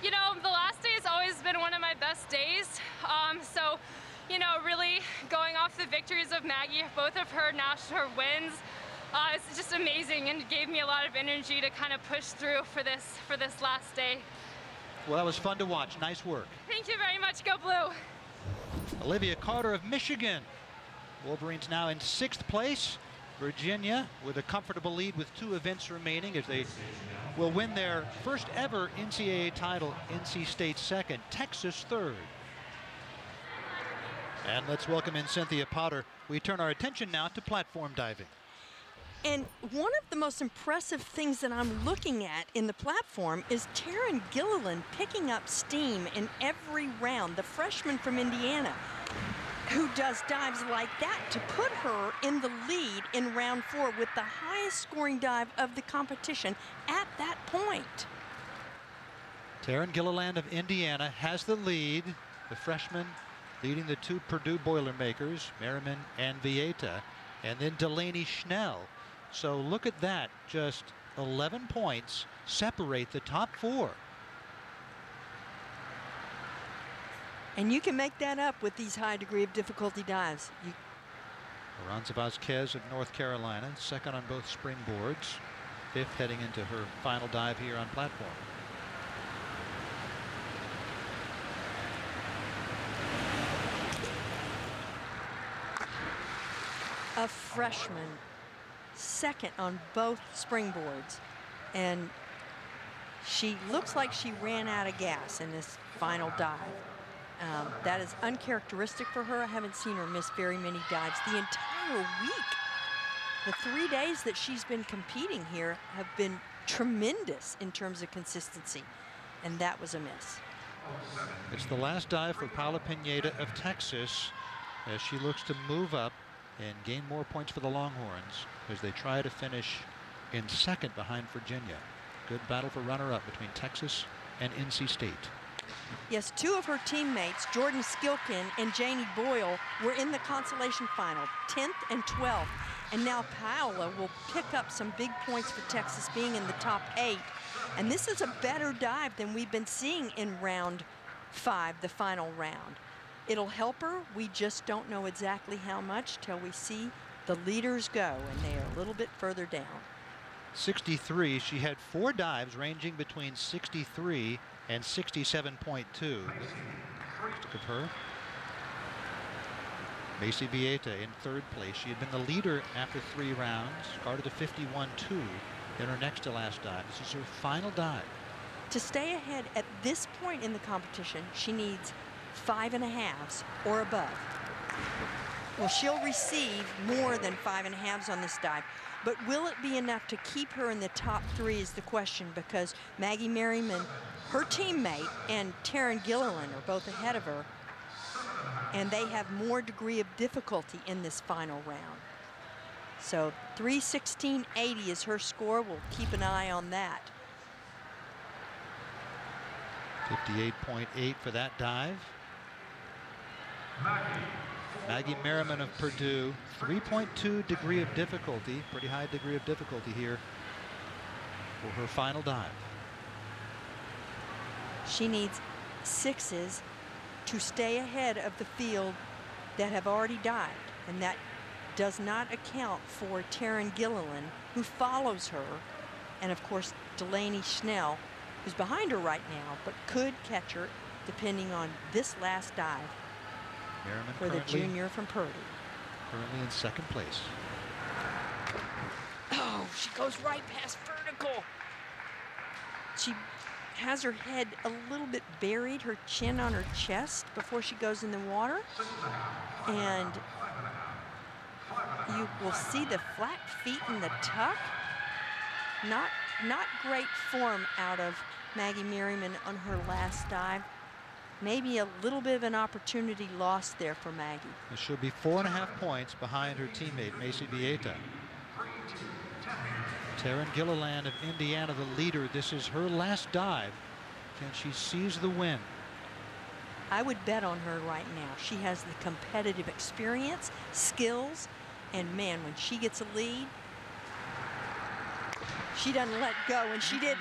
You know, the last day has always been one of my best days. So, you know, really going off the victories of Maggie, both of her national wins, it's just amazing, and it gave me a lot of energy to kind of push through for this last day. Well, that was fun to watch. Nice work. Thank you very much. Go Blue. Olivia Carter of Michigan. Wolverines now in 6th place. Virginia with a comfortable lead with 2 events remaining, as they will win their first ever NCAA title. NC State second, Texas third. And let's welcome in Cynthia Potter. We turn our attention now to platform diving. And one of the most impressive things that I'm looking at in the platform is Taryn Gilliland picking up steam in every round, the freshman from Indiana, who does dives like that to put her in the lead in round 4 with the highest scoring dive of the competition at that point. Taryn Gilliland of Indiana has the lead. The freshman leading the 2 Purdue Boilermakers, Merriman and Vieta, and then Delaney Schnell. So look at that, just 11 points separate the top 4. And you can make that up with these high degree of difficulty dives. Aranza Vazquez of North Carolina, second on both springboards, 5th heading into her final dive here on platform. A freshman, second on both springboards, and she looks like she ran out of gas in this final dive. That is uncharacteristic for her. I haven't seen her miss very many dives the entire week. The 3 days that she's been competing here have been tremendous in terms of consistency, and that was a miss. It's the last dive for Paula Pineda of Texas as she looks to move up and gain more points for the Longhorns as they try to finish in second behind Virginia. Good battle for runner-up between Texas and NC State. Yes, 2 of her teammates, Jordan Skilkin and Janie Boyle, were in the consolation final, 10th and 12th. And now Paola will pick up some big points for Texas, being in the top 8. And this is a better dive than we've been seeing in round 5, the final round. It'll help her. We just don't know exactly how much till we see the leaders go, and they are a little bit further down. 63. She had 4 dives ranging between 63 and 67.2. Look at her. Macy Vieta in 3rd place. She had been the leader after 3 rounds, guarded a 51.2 in her next to last dive. This is her final dive. To stay ahead at this point in the competition, she needs 5.5s or above. Well, she'll receive more than 5.5s on this dive, but will it be enough to keep her in the top 3 is the question, because Maggie Merriman, her teammate, and Taryn Gilliland are both ahead of her, and they have more degree of difficulty in this final round. So 3:16.80 is her score. We'll keep an eye on that. 58.8 for that dive. Maggie Merriman of Purdue, 3.2 degree of difficulty, pretty high degree of difficulty here for her final dive. She needs 6s to stay ahead of the field that have already dived, and that does not account for Taryn Gilliland, who follows her, and of course Delaney Schnell, who's behind her right now, but could catch her depending on this last dive. Merriman for the junior from Purdue. Currently in 2nd place. Oh, she goes right past vertical. She has her head a little bit buried, her chin on her chest before she goes in the water. And you will see the flat feet in the tuck. Not great form out of Maggie Merriman on her last dive. Maybe a little bit of an opportunity lost there for Maggie. She'll be 4.5 points behind her teammate, Macy Vieta. Taryn Gilliland of Indiana, the leader. This is her last dive. Can she seize the win? I would bet on her right now. She has the competitive experience, skills, and man, when she gets a lead, she doesn't let go, and she didn't.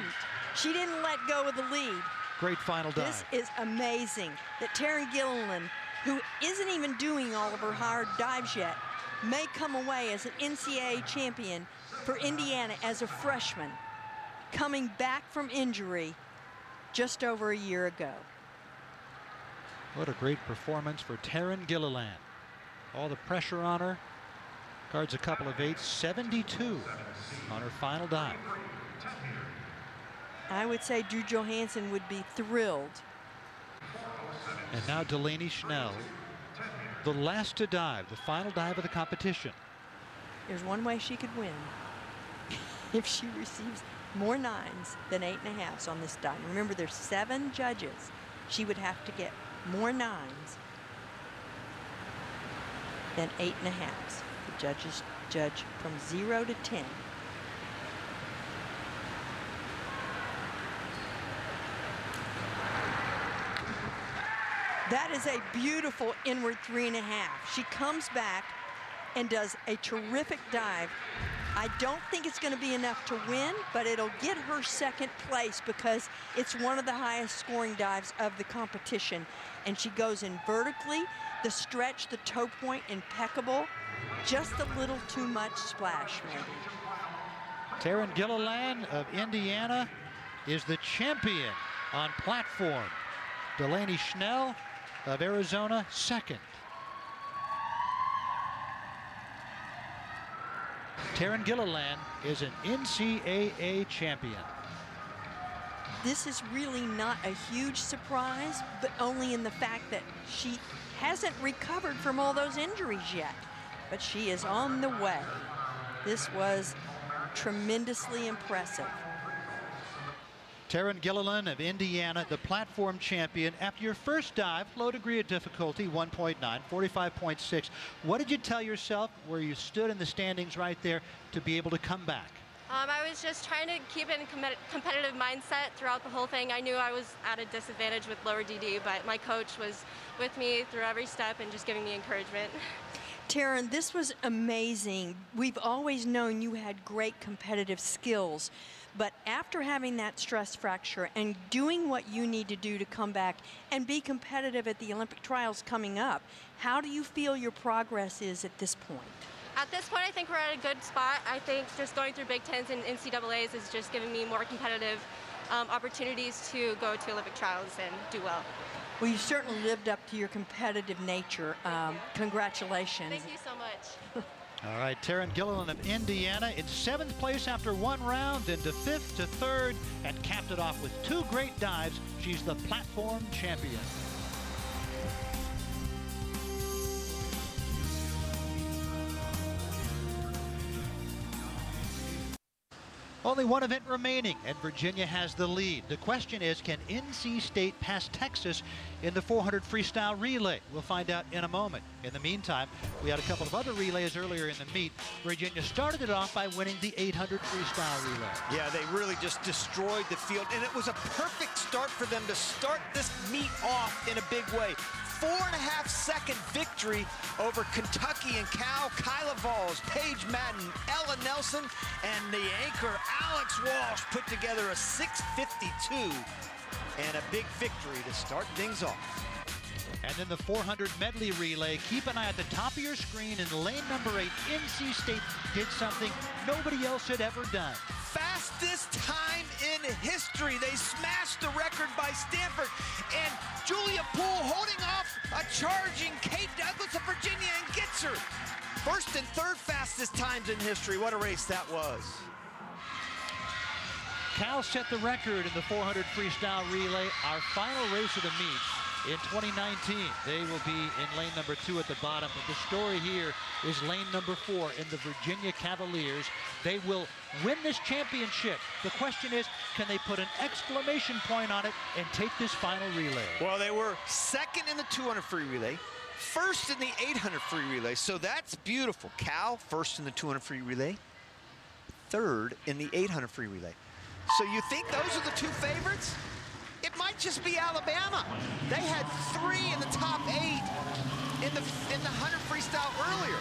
She didn't let go of the lead. Great final dive. This is amazing that Taryn Gilliland, who isn't even doing all of her hard dives yet, may come away as an NCAA champion for Indiana as a freshman, coming back from injury just over a year ago. What a great performance for Taryn Gilliland. All the pressure on her. Guards a couple of 8s, 72 on her final dive. I would say Drew Johansson would be thrilled. And now Delaney Schnell, the last to dive, the final dive of the competition. There's one way she could win. if she receives more 9s than 8.5s on this dive. Remember, there's 7 judges. She would have to get more 9s than 8.5s. The judges judge from 0 to 10. That is a beautiful inward 3.5. She comes back and does a terrific dive. I don't think it's going to be enough to win, but it'll get her second place because it's one of the highest scoring dives of the competition. And she goes in vertically, the stretch, the toe point, impeccable. Just a little too much splash, maybe. Taryn Gilliland of Indiana is the champion on platform. Delaney Schnell of Arizona, second. Taryn Gilliland is an NCAA champion. This is really not a huge surprise, but only in the fact that she hasn't recovered from all those injuries yet. But she is on the way. This was tremendously impressive. Taryn Gilliland of Indiana, the platform champion. After your first dive, low degree of difficulty, 1.9, 45.6. What did you tell yourself where you stood in the standings right there to be able to come back? I was just trying to keep in a competitive mindset throughout the whole thing. I knew I was at a disadvantage with lower DD, but my coach was with me through every step and just giving me encouragement. Taryn, this was amazing. We've always known you had great competitive skills, but after having that stress fracture and doing what you need to do to come back and be competitive at the Olympic trials coming up, how do you feel your progress is at this point? At this point, I think we're at a good spot. I think just going through Big Tens and NCAAs is just giving me more competitive opportunities to go to Olympic trials and do well. Well, you certainly lived up to your competitive nature. Congratulations. Thank you so much. All right, Taryn Gilliland of Indiana in 7th place after 1 round, into 5th to 3rd, and capped it off with 2 great dives. She's the platform champion. Only one event remaining, and Virginia has the lead. The question is, can NC State pass Texas in the 400 freestyle relay? We'll find out in a moment. In the meantime, we had a couple of other relays earlier in the meet. Virginia started it off by winning the 800 freestyle relay. Yeah, they really just destroyed the field, and it was a perfect start for them to start this meet off in a big way. 4.5-second victory over Kentucky and Cal. Kyla Valls, Paige Madden, Ella Nelson, and the anchor Alex Walsh put together a 6:52 and a big victory to start things off. And then the 400 medley relay. Keep an eye at the top of your screen. In lane number 8, NC State did something nobody else had ever done. Fastest time in history. They smashed the record by Stanford. And Julia Poole holding off a charging Kate Douglas of Virginia and gets her. 1st and 3rd fastest times in history. What a race that was. Cal set the record in the 400 freestyle relay. Our final race of the meet. In 2019, they will be in lane number 2 at the bottom. But the story here is lane number 4 in the Virginia Cavaliers. They will win this championship. The question is, can they put an exclamation point on it and take this final relay? Well, they were 2nd in the 200 free relay, 1st in the 800 free relay. So that's beautiful. Cal, 1st in the 200 free relay, 3rd in the 800 free relay. So you think those are the 2 favorites? It might just be Alabama. They had 3 in the top 8 in the 100 freestyle earlier.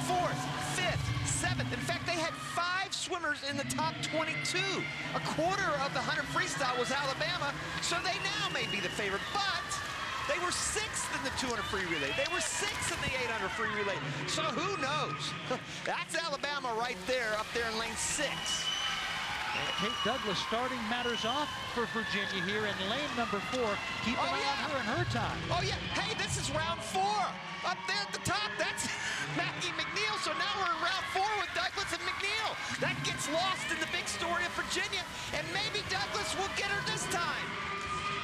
4th, 5th, 7th. In fact, they had 5 swimmers in the top 22. A quarter of the 100 freestyle was Alabama, so they now may be the favorite. But they were 6th in the 200 free relay. They were 6th in the 800 free relay. So who knows? That's Alabama right there, up there in lane 6. And Kate Douglas starting matters off for Virginia here in lane number 4. Keep an eye on her and her time. Oh, yeah. Hey, this is round 4. Up there at the top, that's Maggie McNeil. So now we're in round 4 with Douglas and McNeil. That gets lost in the big story of Virginia. And maybe Douglas will get her this time.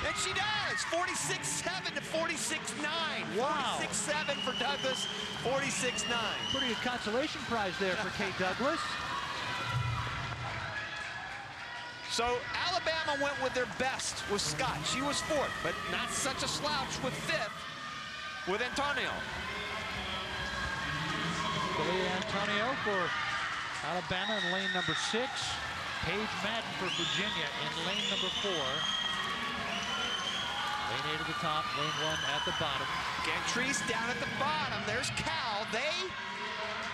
And she does. 46.7 to 46.9. Wow. 46.7 for Douglas, 46.9. Pretty good consolation prize there for Kate Douglas. So Alabama went with their best with Scott. She was fourth, but not such a slouch with fifth with Antonio. Billy Antonio for Alabama in lane number 6. Paige Madden for Virginia in lane number 4. Lane 8 at the top, lane 1 at the bottom. Gantries down at the bottom. There's Cal.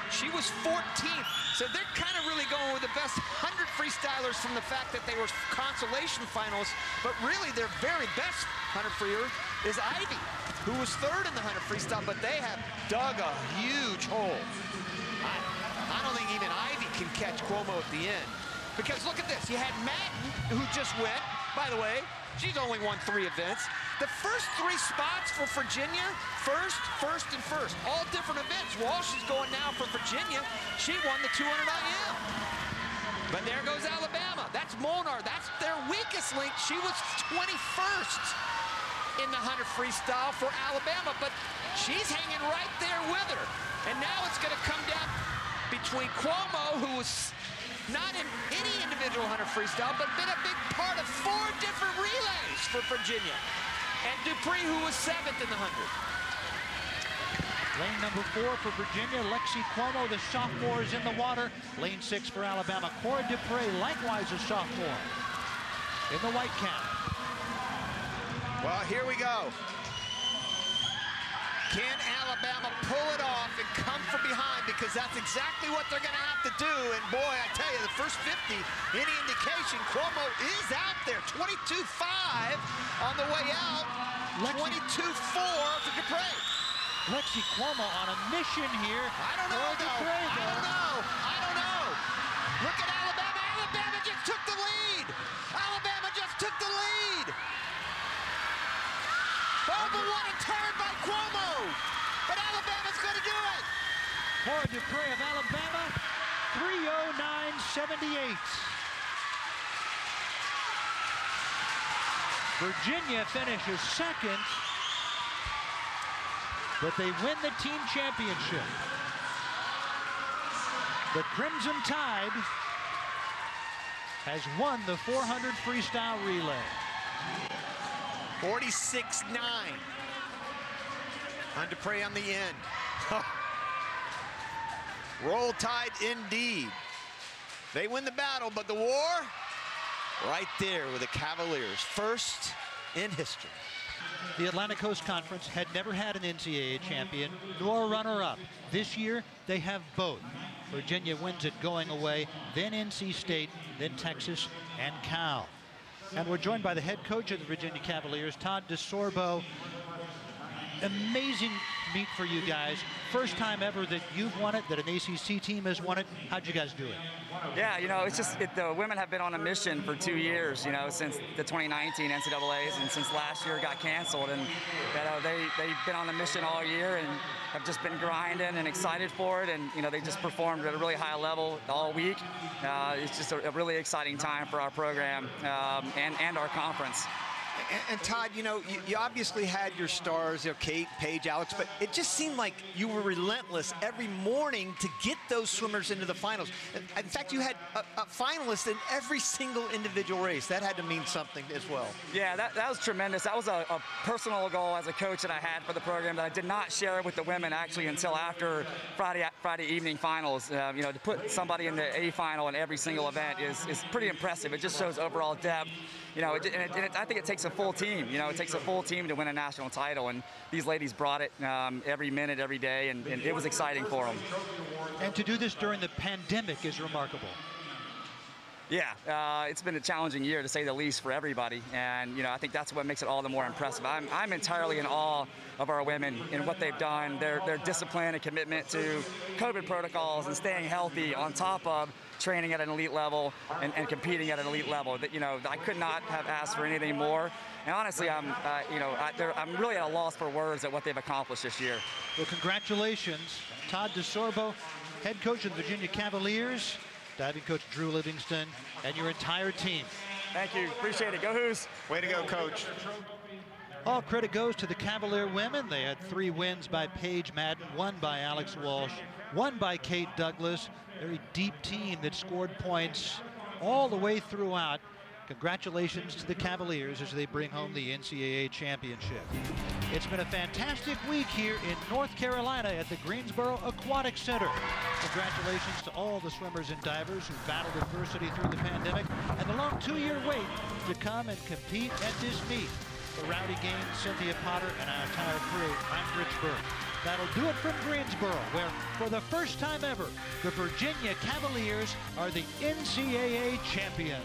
She was 14th. So they're kind of really going with the best 100 freestylers from the fact that they were consolation finalists. But really, their very best 100 freer is Ivy, who was 3rd in the 100 freestyle, but they have dug a huge hole. I don't think even Ivy can catch Cuomo at the end. Because look at this, you had Madden, who just went. By the way, she's only won 3 events. The first 3 spots for Virginia, first, and first. All different events. Walsh is going now for Virginia. She won the 200 IM. But there goes Alabama. That's Molnar. That's their weakest link. She was 21st in the 100 freestyle for Alabama, but she's hanging right there with her. And now it's going to come down between Cuomo, who was not in any individual 100 freestyle, but been a big part of 4 different relays for Virginia. And Dupree, who was 7th in the 100. Lane number 4 for Virginia, Lexi Cuomo, the sophomore, is in the water. Lane 6 for Alabama, Cora Dupree, likewise a sophomore, in the white cap. Well, here we go. Can Alabama pull it off and come from behind? Because that's exactly what they're going to have to do. And boy, I tell you, the first 50, any indication, Cuomo is out there. 22.5 on the way out. 22.4 for Dupree. Lexi Cuomo on a mission here. I don't know, though. I don't know. Look at Alabama. Alabama just took the lead. Alabama just took the lead. Oh, but what a turn by Cuomo. But Alabama's going to do it. Cora Dupree of Alabama, 3:09.78. Virginia finishes 2nd, but they win the team championship. The Crimson Tide has won the 400 freestyle relay. 46.9. On Dupree on the end. Roll Tide indeed. They win the battle, but the war right there with the Cavaliers, first in history. The Atlantic Coast Conference had never had an NCAA champion nor a runner-up. This year, they have both. Virginia wins it going away, then NC State, then Texas, and Cal. And we're joined by the head coach of the Virginia Cavaliers, Todd DeSorbo. Amazing meet for you guys. First time ever that you've won it, that an ACC team has won it. How'd you guys do it? Yeah, you know, it's just, the women have been on a mission for 2 years, you know, since the 2019 NCAAs and since last year got canceled. And, you know, they've been on a mission all year and have just been grinding and excited for it. And, you know, they just performed at a really high level all week. It's just a really exciting time for our program and our conference. And Todd, you know, you obviously had your stars, you know, Kate, Paige, Alex, but it just seemed like you were relentless every morning to get those swimmers into the finals. In fact, you had a finalist in every single individual race. That had to mean something as well. Yeah, that was tremendous. That was a personal goal as a coach that I had for the program that I did not share with the women actually until after Friday evening finals. You know, to put somebody in the A final in every single event is pretty impressive. It just shows overall depth. You know, I think it takes a full team. You know, it takes a full team to win a national title, and these ladies brought it every minute, every day, and it was exciting for them. And to do this during the pandemic is remarkable. Yeah, it's been a challenging year to say the least for everybody, and you know, I think that's what makes it all the more impressive. I'm entirely in awe of our women and what they've done, their discipline and commitment to COVID protocols and staying healthy on top of training at an elite level and competing at an elite level. That, you know, I could not have asked for anything more. And honestly, I'm really at a loss for words at what they've accomplished this year. Well, congratulations, Todd DeSorbo, head coach of the Virginia Cavaliers, diving coach Drew Livingston, and your entire team. Thank you. Appreciate it. Go Hoos. Way to go, coach. All credit goes to the Cavalier women. They had 3 wins by Paige Madden, 1 by Alex Walsh, 1 by Kate Douglas. Very deep team that scored points all the way throughout. Congratulations to the Cavaliers as they bring home the NCAA championship. It's been a fantastic week here in North Carolina at the Greensboro Aquatic Center. Congratulations to all the swimmers and divers who battled adversity through the pandemic and the long 2-year wait to come and compete at this meet. For Rowdy Gaines, Cynthia Potter, and our entire crew, I'm Rich Burke. That'll do it from Greensboro, where for the first time ever, the Virginia Cavaliers are the NCAA champions.